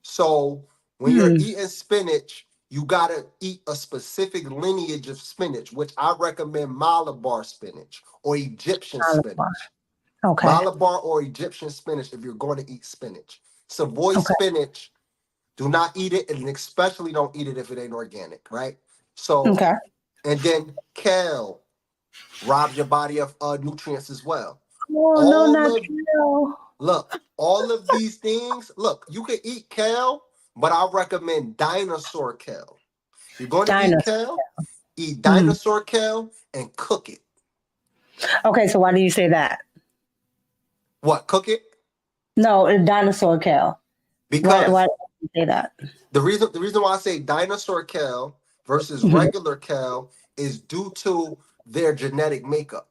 So when you're eating spinach, you gotta eat a specific lineage of spinach, which I recommend Malabar spinach or Egyptian spinach. Okay. Malabar or Egyptian spinach if you're going to eat spinach. Savoy Okay. spinach, do not eat it, and especially don't eat it if it ain't organic, right? So, Okay. and then kale robs your body of nutrients as well. Oh no, All not of kale. Look, all of these things. Look, you can eat kale, but I recommend dinosaur kale. If you're going to eat Dinosaur. kale, eat Mm. dinosaur kale and cook it. Okay, so why do you say that? What? Cook it? No, dinosaur kale. Why Because do you say that? the reason why I say dinosaur kale versus Mhm. regular kale is due to their genetic makeup.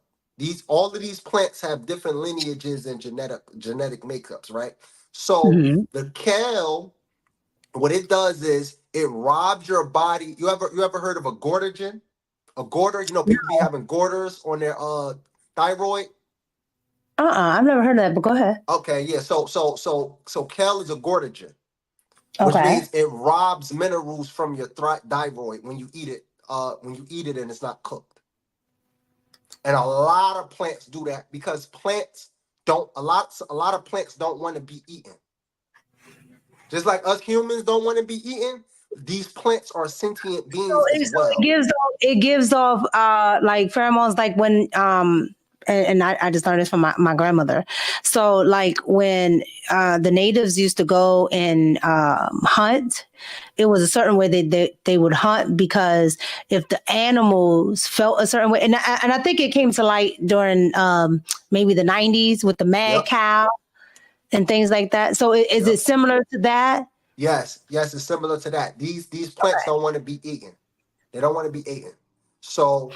All of these plants have different lineages and genetic makeups, right? So Mhm. the kale, what it does is it robs your body. You ever heard of a goitrogen? A goiter, people be having goiters on their thyroid. I've never heard of that, but go ahead. Okay, yeah. So kale is a goitrogen, which Okay. means it robs minerals from your thyroid when you eat it. When you eat it and it's not cooked. And a lot of plants do that because plants don't. A lot of plants don't want to be eaten. Just like us humans don't want to be eaten, these plants are sentient beings as So it well. gives off like pheromones like when and I just learned this from my grandmother. So like when the natives used to go and hunt, it was a certain way they would hunt because if the animals felt a certain way, and I think it came to light during maybe the 90s with the mad Yep. cow and things like that. So is it Yep. similar to that? Yes. Yes. It's similar to that. These plants don't want to be eaten. They don't want to be eaten. So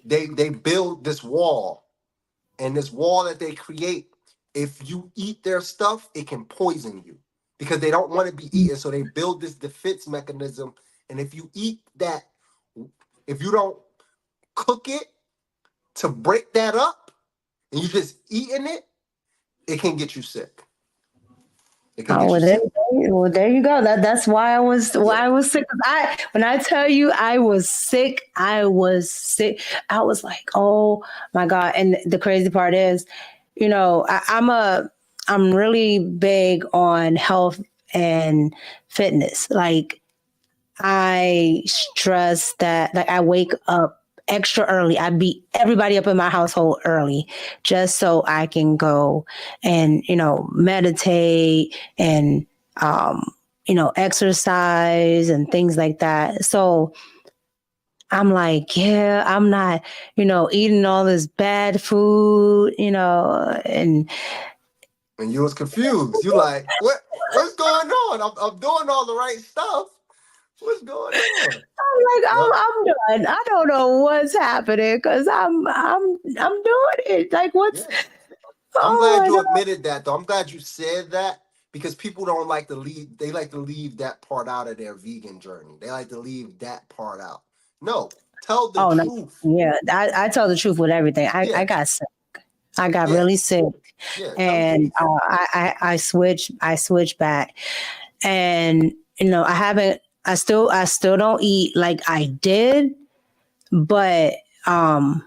they build this wall, and this wall that they create, if you eat their stuff, it can poison you because they don't want to be eaten. So they build this defense mechanism, and if you eat that, if you don't cook it to break that up, and you just eating it, it can get you sick. It can Oh, get you well, sick. there you go. That's why Yeah. I was sick. When I tell you I was sick, I was sick. I was like, oh my God. And the crazy part is, I'm really big on health and fitness. Like I stress that like I wake up extra early. I beat everybody up in my household early just so I can go and, meditate and exercise and things like that. So I'm like, yeah, I'm not, eating all this bad food, and And you was confused. You like, what's going on? I'm doing all the right stuff. What's going on? I'm like, Yep. I'm done. I don't know what's happening because I'm doing it. Like, what's Yeah. I'm oh glad my you God. admitted that, though. I'm glad you said that because people don't like to leave. They like to leave that part out of their vegan journey. They like to leave that part out. No, tell the Oh no, truth. yeah, I tell the truth with everything. I Yeah, got sick. I got yeah, really sick, yeah. Tell the and truth. I switched back, and I haven't. I still don't eat like I did, but um,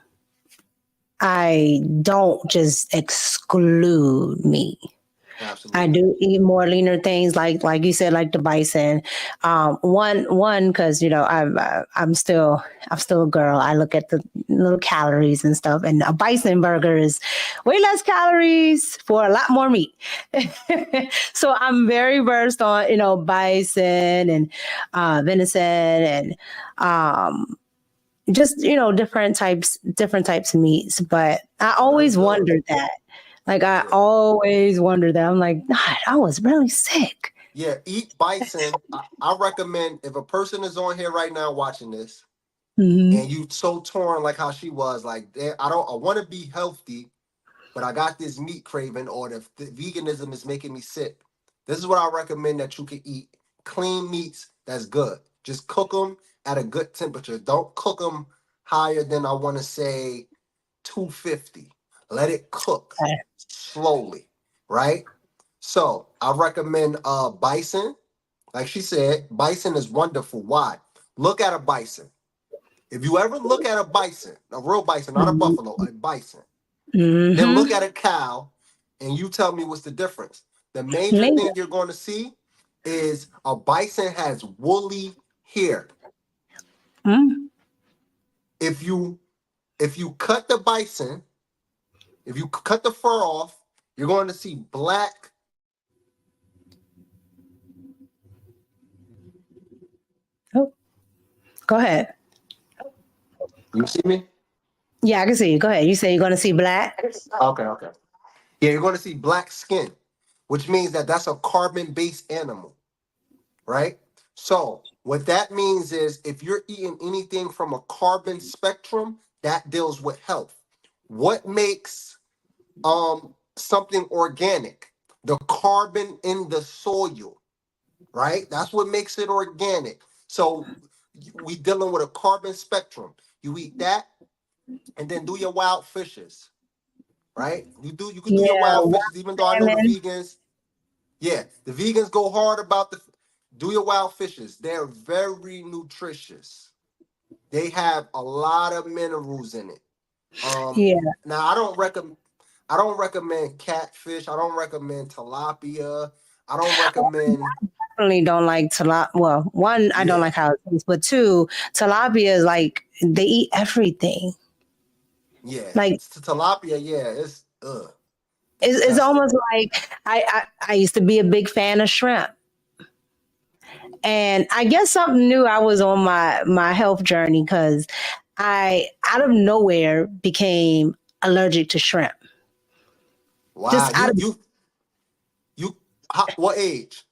I don't just exclude meat. I Absolutely. do eat more leaner things, like you said, like the bison. One, because I'm still a girl. I look at the little calories and stuff, and a bison burger is way less calories for a lot more meat. So I'm very versed on bison and venison and just different types of meats. But I Oh, that's always good. wondered that. Like I Yeah. always wondered that. I'm like, God, I was really sick. Yeah, eat bison. I recommend if a person is on here right now watching this Hmm. and you so torn like how she was, like I want to be healthy, but I got this meat craving or the veganism is making me sick. This is what I recommend that you can eat. Clean meats that's good. Just cook them at a good temperature. Don't cook them higher than I want to say 250. Let it cook slowly, right? So I recommend bison. Like she said, bison is wonderful. Why? Look at a bison. If you ever look at a bison, a real bison, not a Hmm. buffalo, a bison, Then look at a cow and you tell me what's the difference. The major Neither. thing you're going to see is a bison has woolly hair. Mm. If you cut the bison, if you cut the fur off, you're going to see black. Oh, go ahead. You see me? Yeah, I can see you. Go ahead. You say you're going to see black? Okay, okay. Yeah, you're going to see black skin, which means that that's a carbon-based animal, right? So what that means is if you're eating anything from a carbon spectrum, that deals with health. What makes something organic? The carbon in the soil, right? That's what makes it organic. So we dealing with a carbon spectrum. You eat that, and then do your wild fishes, right? You could do your Yeah, wild wild fishes, even though I know the salmon. vegans. Yeah, the vegans go hard about do your wild fishes. They're very nutritious. They have a lot of minerals in it. Yeah, Now I don't recommend catfish. I don't recommend tilapia. I don't recommend. definitely don't like tilapia. Well, one, I don't Yeah, like how it tastes, but two, tilapia is like they eat everything. yeah. Like Tilapia, yeah, it's it's disgusting. almost like I used to be a big fan of shrimp. And I guess something new. I was on my health journey because I out of nowhere became allergic to shrimp. Wow, Just out of you. What age?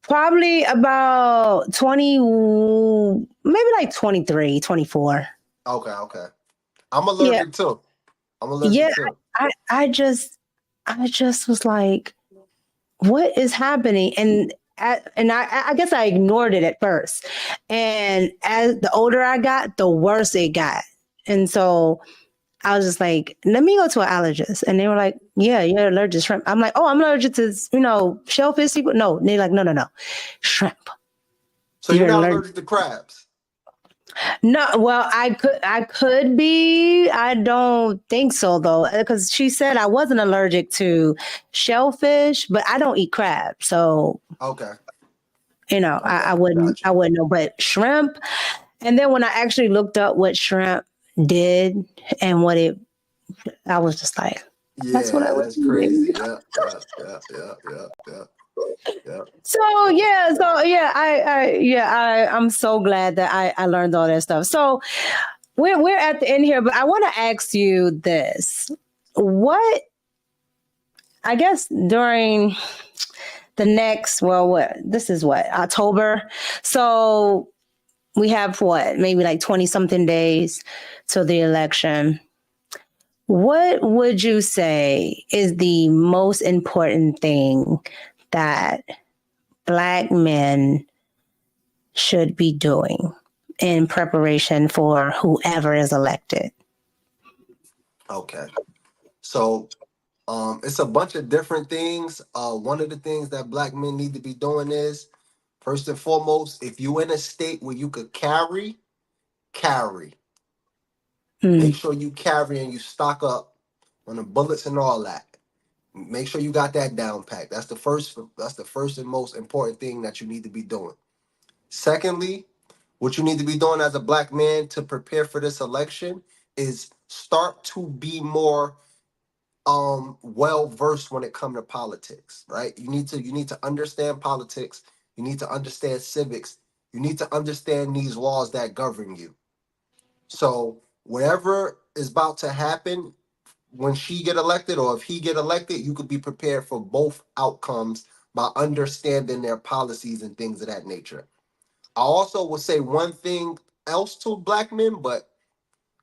probably about 20, maybe like 23, 24. Okay, okay. I'm Yeah. allergic too. I'm Yeah. allergic too. I just was like, what is happening? And I guess I ignored it at first. And as the older I got, the worse it got. And so I was just like, let me go to an allergist. And they were like, yeah, you're allergic to shrimp. I'm like, oh, I'm allergic to, shellfish. No, they're like, no, shrimp. So you're You're not allergic. allergic to crabs? No, well, I could be. I don't think so though, because she said I wasn't allergic to shellfish, but I don't eat crab, so Okay, I, okay, I wouldn't gotcha. I wouldn't know. But shrimp, and then when I actually looked up what shrimp did and what it, I was just like, that's what I Yeah, would that's do. crazy. Yeah, yeah, yeah, yeah, yeah, yeah, yeah. I'm so glad that I learned all that stuff. So we're at the end here, but I want to ask you this. What, I guess during the next, well, what, this is what, October. So we have what, maybe like 20 something days till the election. What would you say is the most important thing that Black men should be doing in preparation for whoever is elected? Okay. So it's a bunch of different things. One of the things that black men need to be doing is first and foremost, if you in a state where you could carry. Make Mm, sure you carry and you stock up on the bullets and all that. Make sure you got that down packed. That's the first and most important thing that you need to be doing. Secondly, what you need to be doing as a black man to prepare for this election is start to be more well versed when it comes to politics, right? You need to understand politics, you need to understand civics, you need to understand these laws that govern you. So whatever is about to happen when she get elected or if he get elected, you could be prepared for both outcomes by understanding their policies and things of that nature. I also will say one thing else to black men, but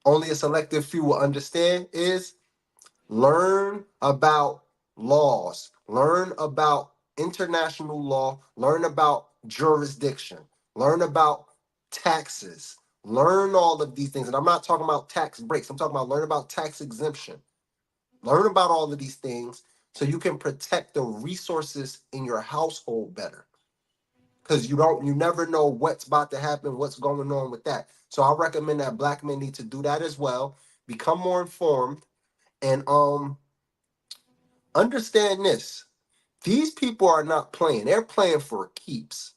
only a selective few will understand is learn about laws, learn about international law, learn about jurisdiction, learn about taxes, learn all of these things. And I'm not talking about tax breaks, I'm talking about learn about tax exemption. Learn about all of these things so you can protect the resources in your household better. Because you never know what's about to happen, what's going on with that. So I recommend that black men need to do that as well, become more informed, And understand this. These people are not playing. They're playing for keeps.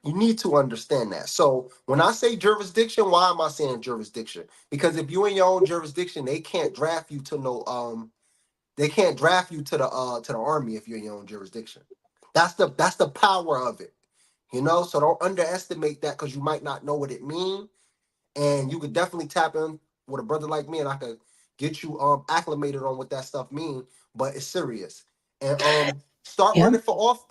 You need to understand that. So when I say jurisdiction, why am I saying jurisdiction? Because if you're in your own jurisdiction, they can't draft you to they can't draft you to the army if you're in your own jurisdiction. That's the power of it. So don't underestimate that, because you might not know what it means. And you could definitely tap in with a brother like me, and I could get you acclimated on what that stuff means. But it's serious. And start Yeah. running for office.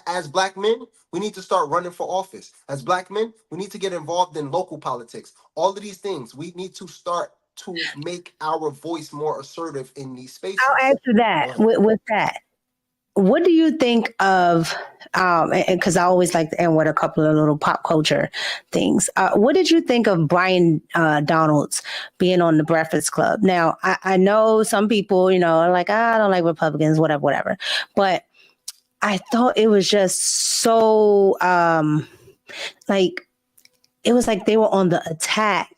As black men, we need to start running for office. As black men, we need to get involved in local politics. All of these things, we need to start to make our voice more assertive in these spaces. I'll ask you that with that. What do you think of, because I always like to end with a couple of little pop culture things. What did you think of Brian Donalds being on the Breakfast Club? Now, I know some people, are like, I don't like Republicans, whatever. But I thought it was just so, it was like they were on the attack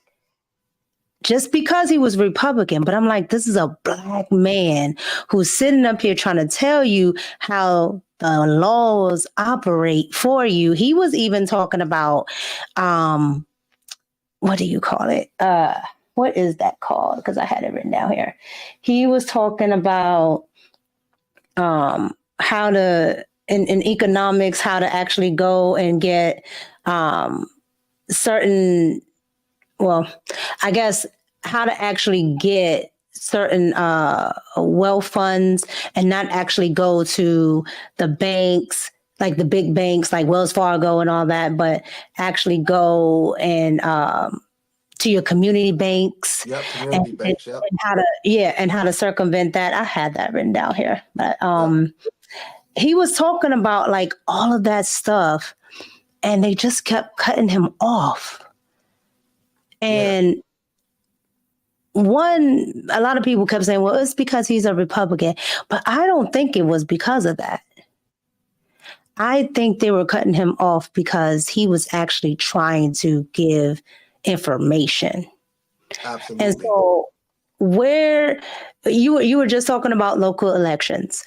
just because he was Republican. But I'm like, this is a black man who's sitting up here trying to tell you how the laws operate for you. He was even talking about, what do you call it? What is that called? Because I had it written down here. He was talking about how to, in economics, how to actually go and get certain, well, I guess how to actually get certain wealth funds and not actually go to the banks, like the big banks like Wells Fargo and all that, but actually go and to your community banks. Yep, community banks. Yep. And how to circumvent that. I had that written down here, but he was talking about like all of that stuff, and they just kept cutting him off. And a lot of people kept saying, well, it's because he's a Republican, but I don't think it was because of that. I think they were cutting him off because he was actually trying to give information. Absolutely. And so where you were just talking about local elections,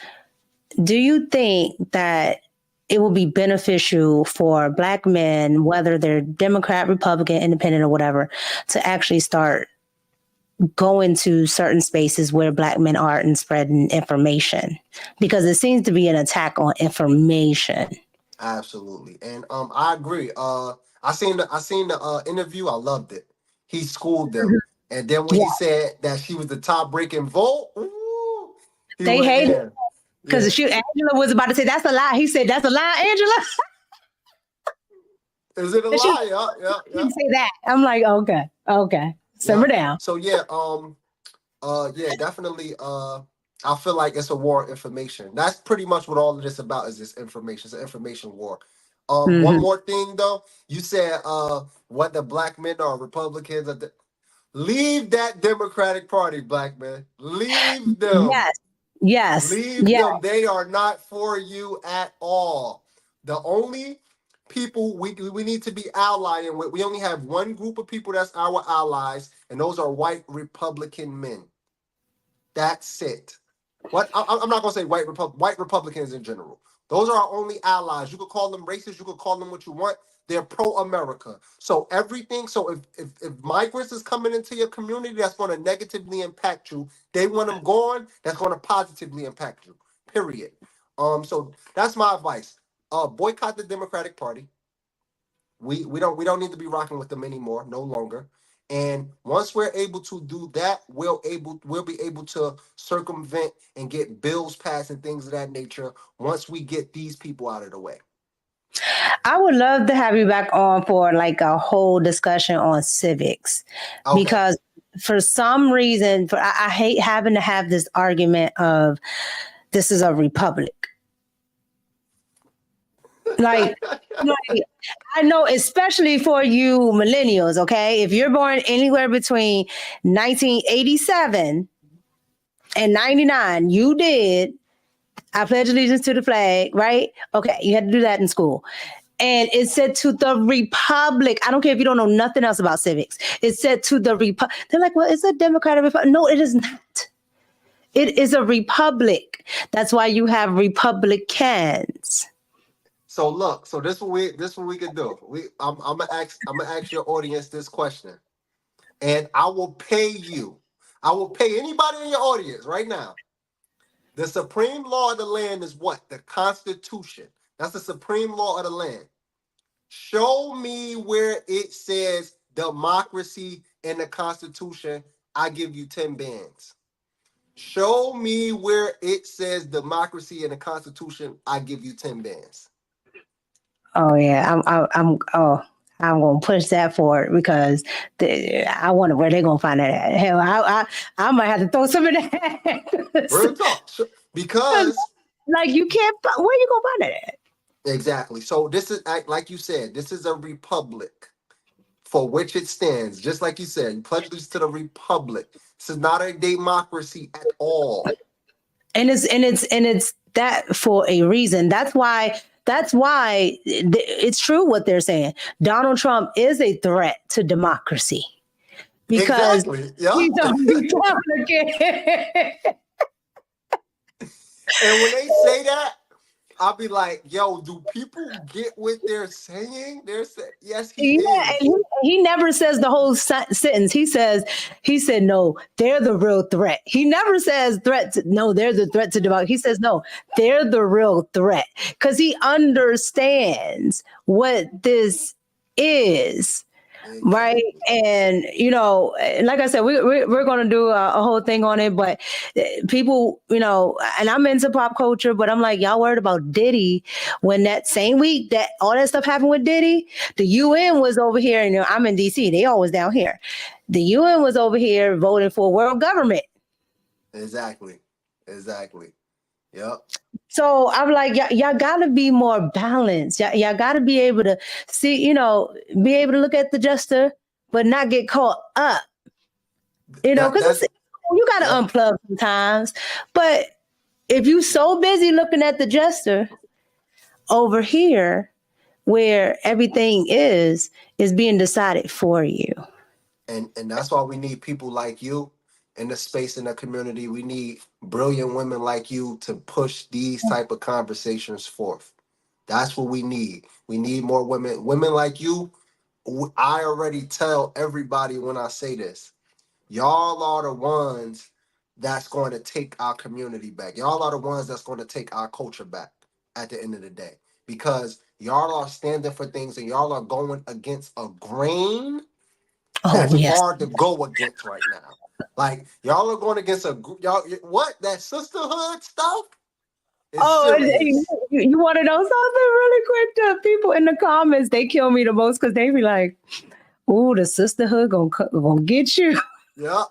do you think that it will be beneficial for black men, whether they're Democrat, Republican, Independent, or whatever, to actually start going to certain spaces where black men are and spreading information? Because it seems to be an attack on information. Absolutely. And I agree. I seen the interview. I loved it. He schooled them. And then when he said that she was the top breaking vote, they hated it. Because Angela was about to say, that's a lie. He said, that's a lie, Angela. Is it a lie? Yeah. He didn't say that. I'm like, okay. Simmer down. So definitely. I feel like it's a war of information. That's pretty much what all of this about, is this information. It's an information war. One more thing though. You said what the black men are Republicans. Leave that Democratic Party, black man. Leave them. Yes. Leave them. They are not for you at all. The only people we need to be allying with, we only have one group of people that's our allies, and those are white Republican men. That's it. I'm not going to say white Republicans in general. Those are our only allies. You could call them racist. You could call them what you want. They're pro-America. So everything. So if migrants is coming into your community, that's going to negatively impact you. They want them gone. That's going to positively impact you. Period. So that's my advice. Boycott the Democratic Party. We don't need to be rocking with them anymore. No longer. And once we're able to do that, we'll be able to circumvent and get bills passed and things of that nature once we get these people out of the way. I would love to have you back on for like a whole discussion on civics, because for some reason, I hate having to have this argument of this is a republic. Like, I know, especially for you millennials, okay? If you're born anywhere between 1987 and 99, you did. I pledge allegiance to the flag, right? Okay, you had to do that in school. And it said to the republic. I don't care if you don't know nothing else about civics. It said to the republic. They're like, well, it's a democratic republic. No, it is not. It is a republic. That's why you have Republicans. So look, so this what we can do. I'm gonna ask your audience this question, and I will pay you. I will pay anybody in your audience right now. The supreme law of the land is what? The Constitution. That's the supreme law of the land. Show me where it says democracy in the Constitution. I give you 10 bands. Show me where it says democracy in the Constitution. I give you 10 bands. Oh yeah, I'm gonna push that forward because I wonder where they're gonna find that at. Hell, I might have to throw some in there. Real talk. Because like you can't. Where you gonna find it at? exactly. So this is like you said. This is a republic for which it stands. Just like you said, you pledge allegiance to the republic. This is not a democracy at all. And it's that for a reason. That's why it's true what they're saying. Donald Trump is a threat to democracy because exactly. Yeah. he's a Republican. And when they say that, I'll be like, yo, do people get what they're saying? They're saying, yes, he is. He never says the whole sentence. He said, no, they're the real threat. He never says no, they're the threat to democracy. He says, no, they're the real threat because he understands what this is. Right. And, like I said, we're going to do a whole thing on it. But people, and I'm into pop culture, but I'm like, y'all worried about Diddy when that same week that all that stuff happened with Diddy, the UN was over here. And I'm in DC. They always down here. The UN was over here voting for world government. Exactly. Yep. So I'm like, y'all gotta be more balanced. Y'all gotta be able to see, be able to look at the jester, but not get caught up. Because you gotta unplug sometimes. But if you so busy looking at the jester over here, where everything is being decided for you. And that's why we need people like you in the space, in the community. We need brilliant women like you to push these type of conversations forth. That's what we need. We need more women like you. I already tell everybody when I say this, y'all are the ones that's going to take our community back. Y'all are the ones that's going to take our culture back at the end of the day, because y'all are standing for things and y'all are going against a grain that's hard to go against right now. Like, y'all are going against that sisterhood stuff? You want to know something really quick? The people in the comments, they kill me the most because they be like, "Ooh, the sisterhood gonna get you." Yeah.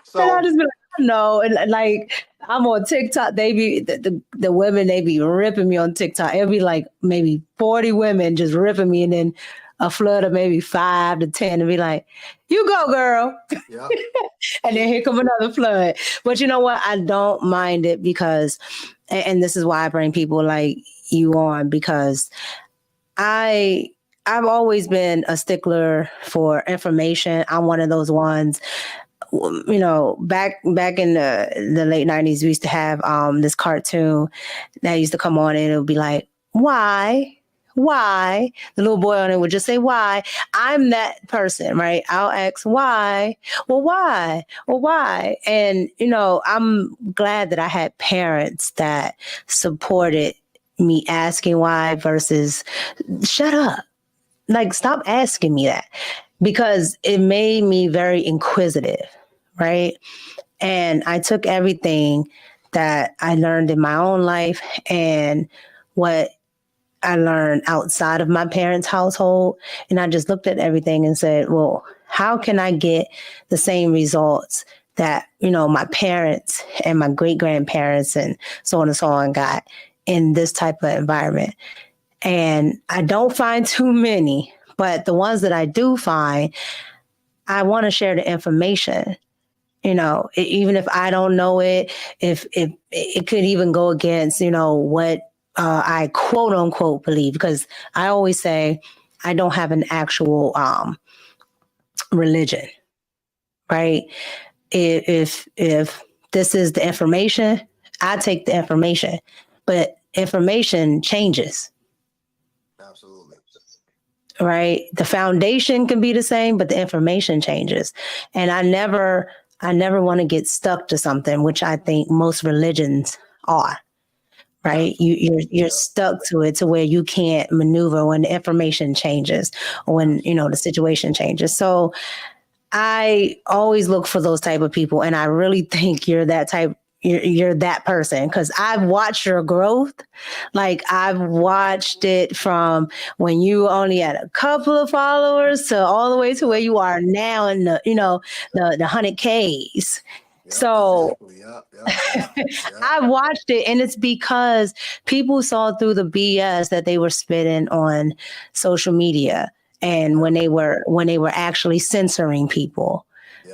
So and I just be like, no, and like I'm on TikTok. They be the women. They be ripping me on TikTok. It'll be like maybe 40 women just ripping me, and then a flood of maybe 5 to 10 and be like, "You go, girl." Yeah. And then here come another flood. But you know what? I don't mind it because, and this is why I bring people like you on, because I've always been a stickler for information. I'm one of those ones. Back in the late 90s, we used to have this cartoon that used to come on, and it would be like, why? The little boy on it would just say, why? I'm that person, right? I'll ask, why? Well, why? Well, why? And, I'm glad that I had parents that supported me asking why versus shut up. Like, stop asking me that, because it made me very inquisitive, right? And I took everything that I learned in my own life and what I learned outside of my parents' household. And I just looked at everything and said, well, how can I get the same results that, my parents and my great grandparents and so on and so on got in this type of environment? And I don't find too many, but the ones that I do find, I want to share the information. Even if I don't know it, if it could even go against, what I quote unquote believe, because I always say I don't have an actual religion, right? If this is the information, I take the information, but information changes. Absolutely. Right? The foundation can be the same, but the information changes. And I never want to get stuck to something, which I think most religions are. Right? You're stuck to it to where you can't maneuver when the information changes or when, the situation changes. So I always look for those type of people. And I really think you're that type. You're that person, because I've watched your growth. Like, I've watched it from when you only had a couple of followers to all the way to where you are now in the 100Ks. So I've watched it, and it's because people saw through the BS that they were spitting on social media, and when they were actually censoring people.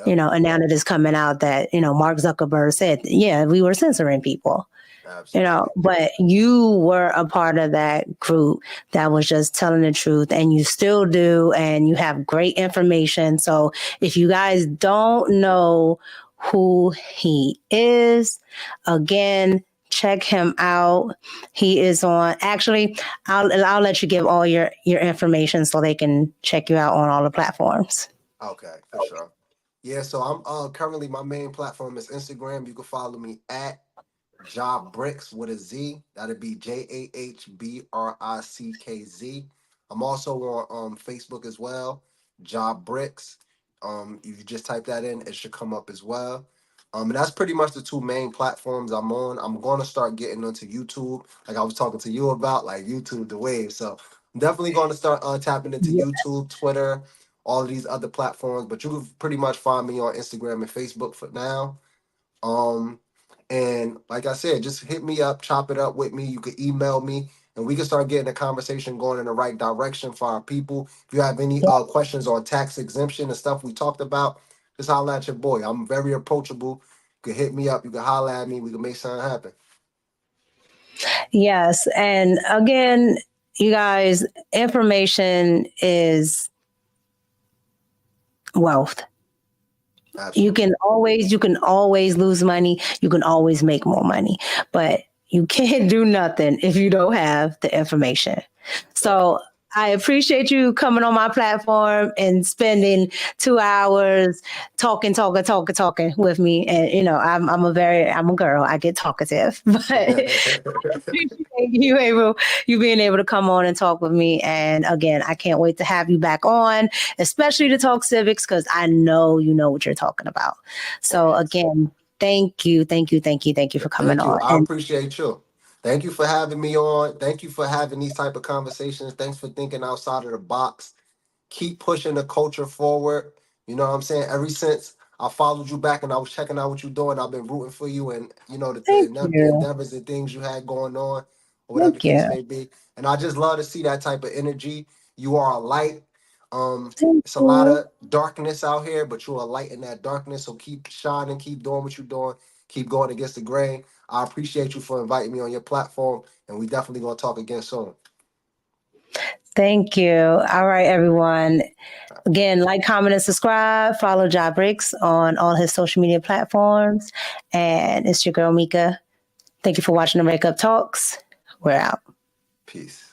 And now that it's coming out that, Mark Zuckerberg said, yeah, we were censoring people. Absolutely. But you were a part of that group that was just telling the truth, and you still do, and you have great information. So if you guys don't know who he is, again, check him out. He is on, actually, I'll let you give all your information so they can check you out on all the platforms. Okay, for sure. Yeah, so I'm currently, my main platform is Instagram. You can follow me at Jah Brickz with a Z. That'd be JAHBRICKZ. I'm also on Facebook as well, Jah Brickz. If you just type that in, it should come up as well. And that's pretty much the two main platforms I'm on. I'm going to start getting onto YouTube, like I was talking to you about, like YouTube, the wave. So I'm definitely going to start tapping into YouTube, Twitter, all of these other platforms. But you can pretty much find me on Instagram and Facebook for now. And like I said, just hit me up, chop it up with me. You can email me, and we can start getting the conversation going in the right direction for our people. If you have any questions on tax exemption and stuff we talked about, just holler at your boy. I'm very approachable. You can hit me up. You can holler at me. We can make something happen. Yes. And again, you guys, information is wealth. Absolutely. You can always lose money. You can always make more money, but you can't do nothing if you don't have the information. So I appreciate you coming on my platform and spending 2 hours talking with me. And I'm a girl. I get talkative, but you being able to come on and talk with me. And again, I can't wait to have you back on, especially to talk civics, because I know you know what you're talking about. So again, thank you for coming on. I appreciate you. Thank you for having me on. Thank you for having these type of conversations. Thanks for thinking outside of the box. Keep pushing the culture forward. You know what I'm saying? Ever since I followed you back and I was checking out what you're doing, I've been rooting for you, and the endeavors and things you had going on, or whatever the case may be. And I just love to see that type of energy. You are a light. It's a lot of darkness out here, but you're a light in that darkness. So keep shining, keep doing what you're doing, keep going against the grain. I appreciate you for inviting me on your platform, and we definitely gonna talk again soon. Thank you. All right, everyone. Again, like, comment, and subscribe. Follow Jah Brickz on all his social media platforms. And it's your girl, Micca. Thank you for watching the Red Cup Talks. We're out. Peace.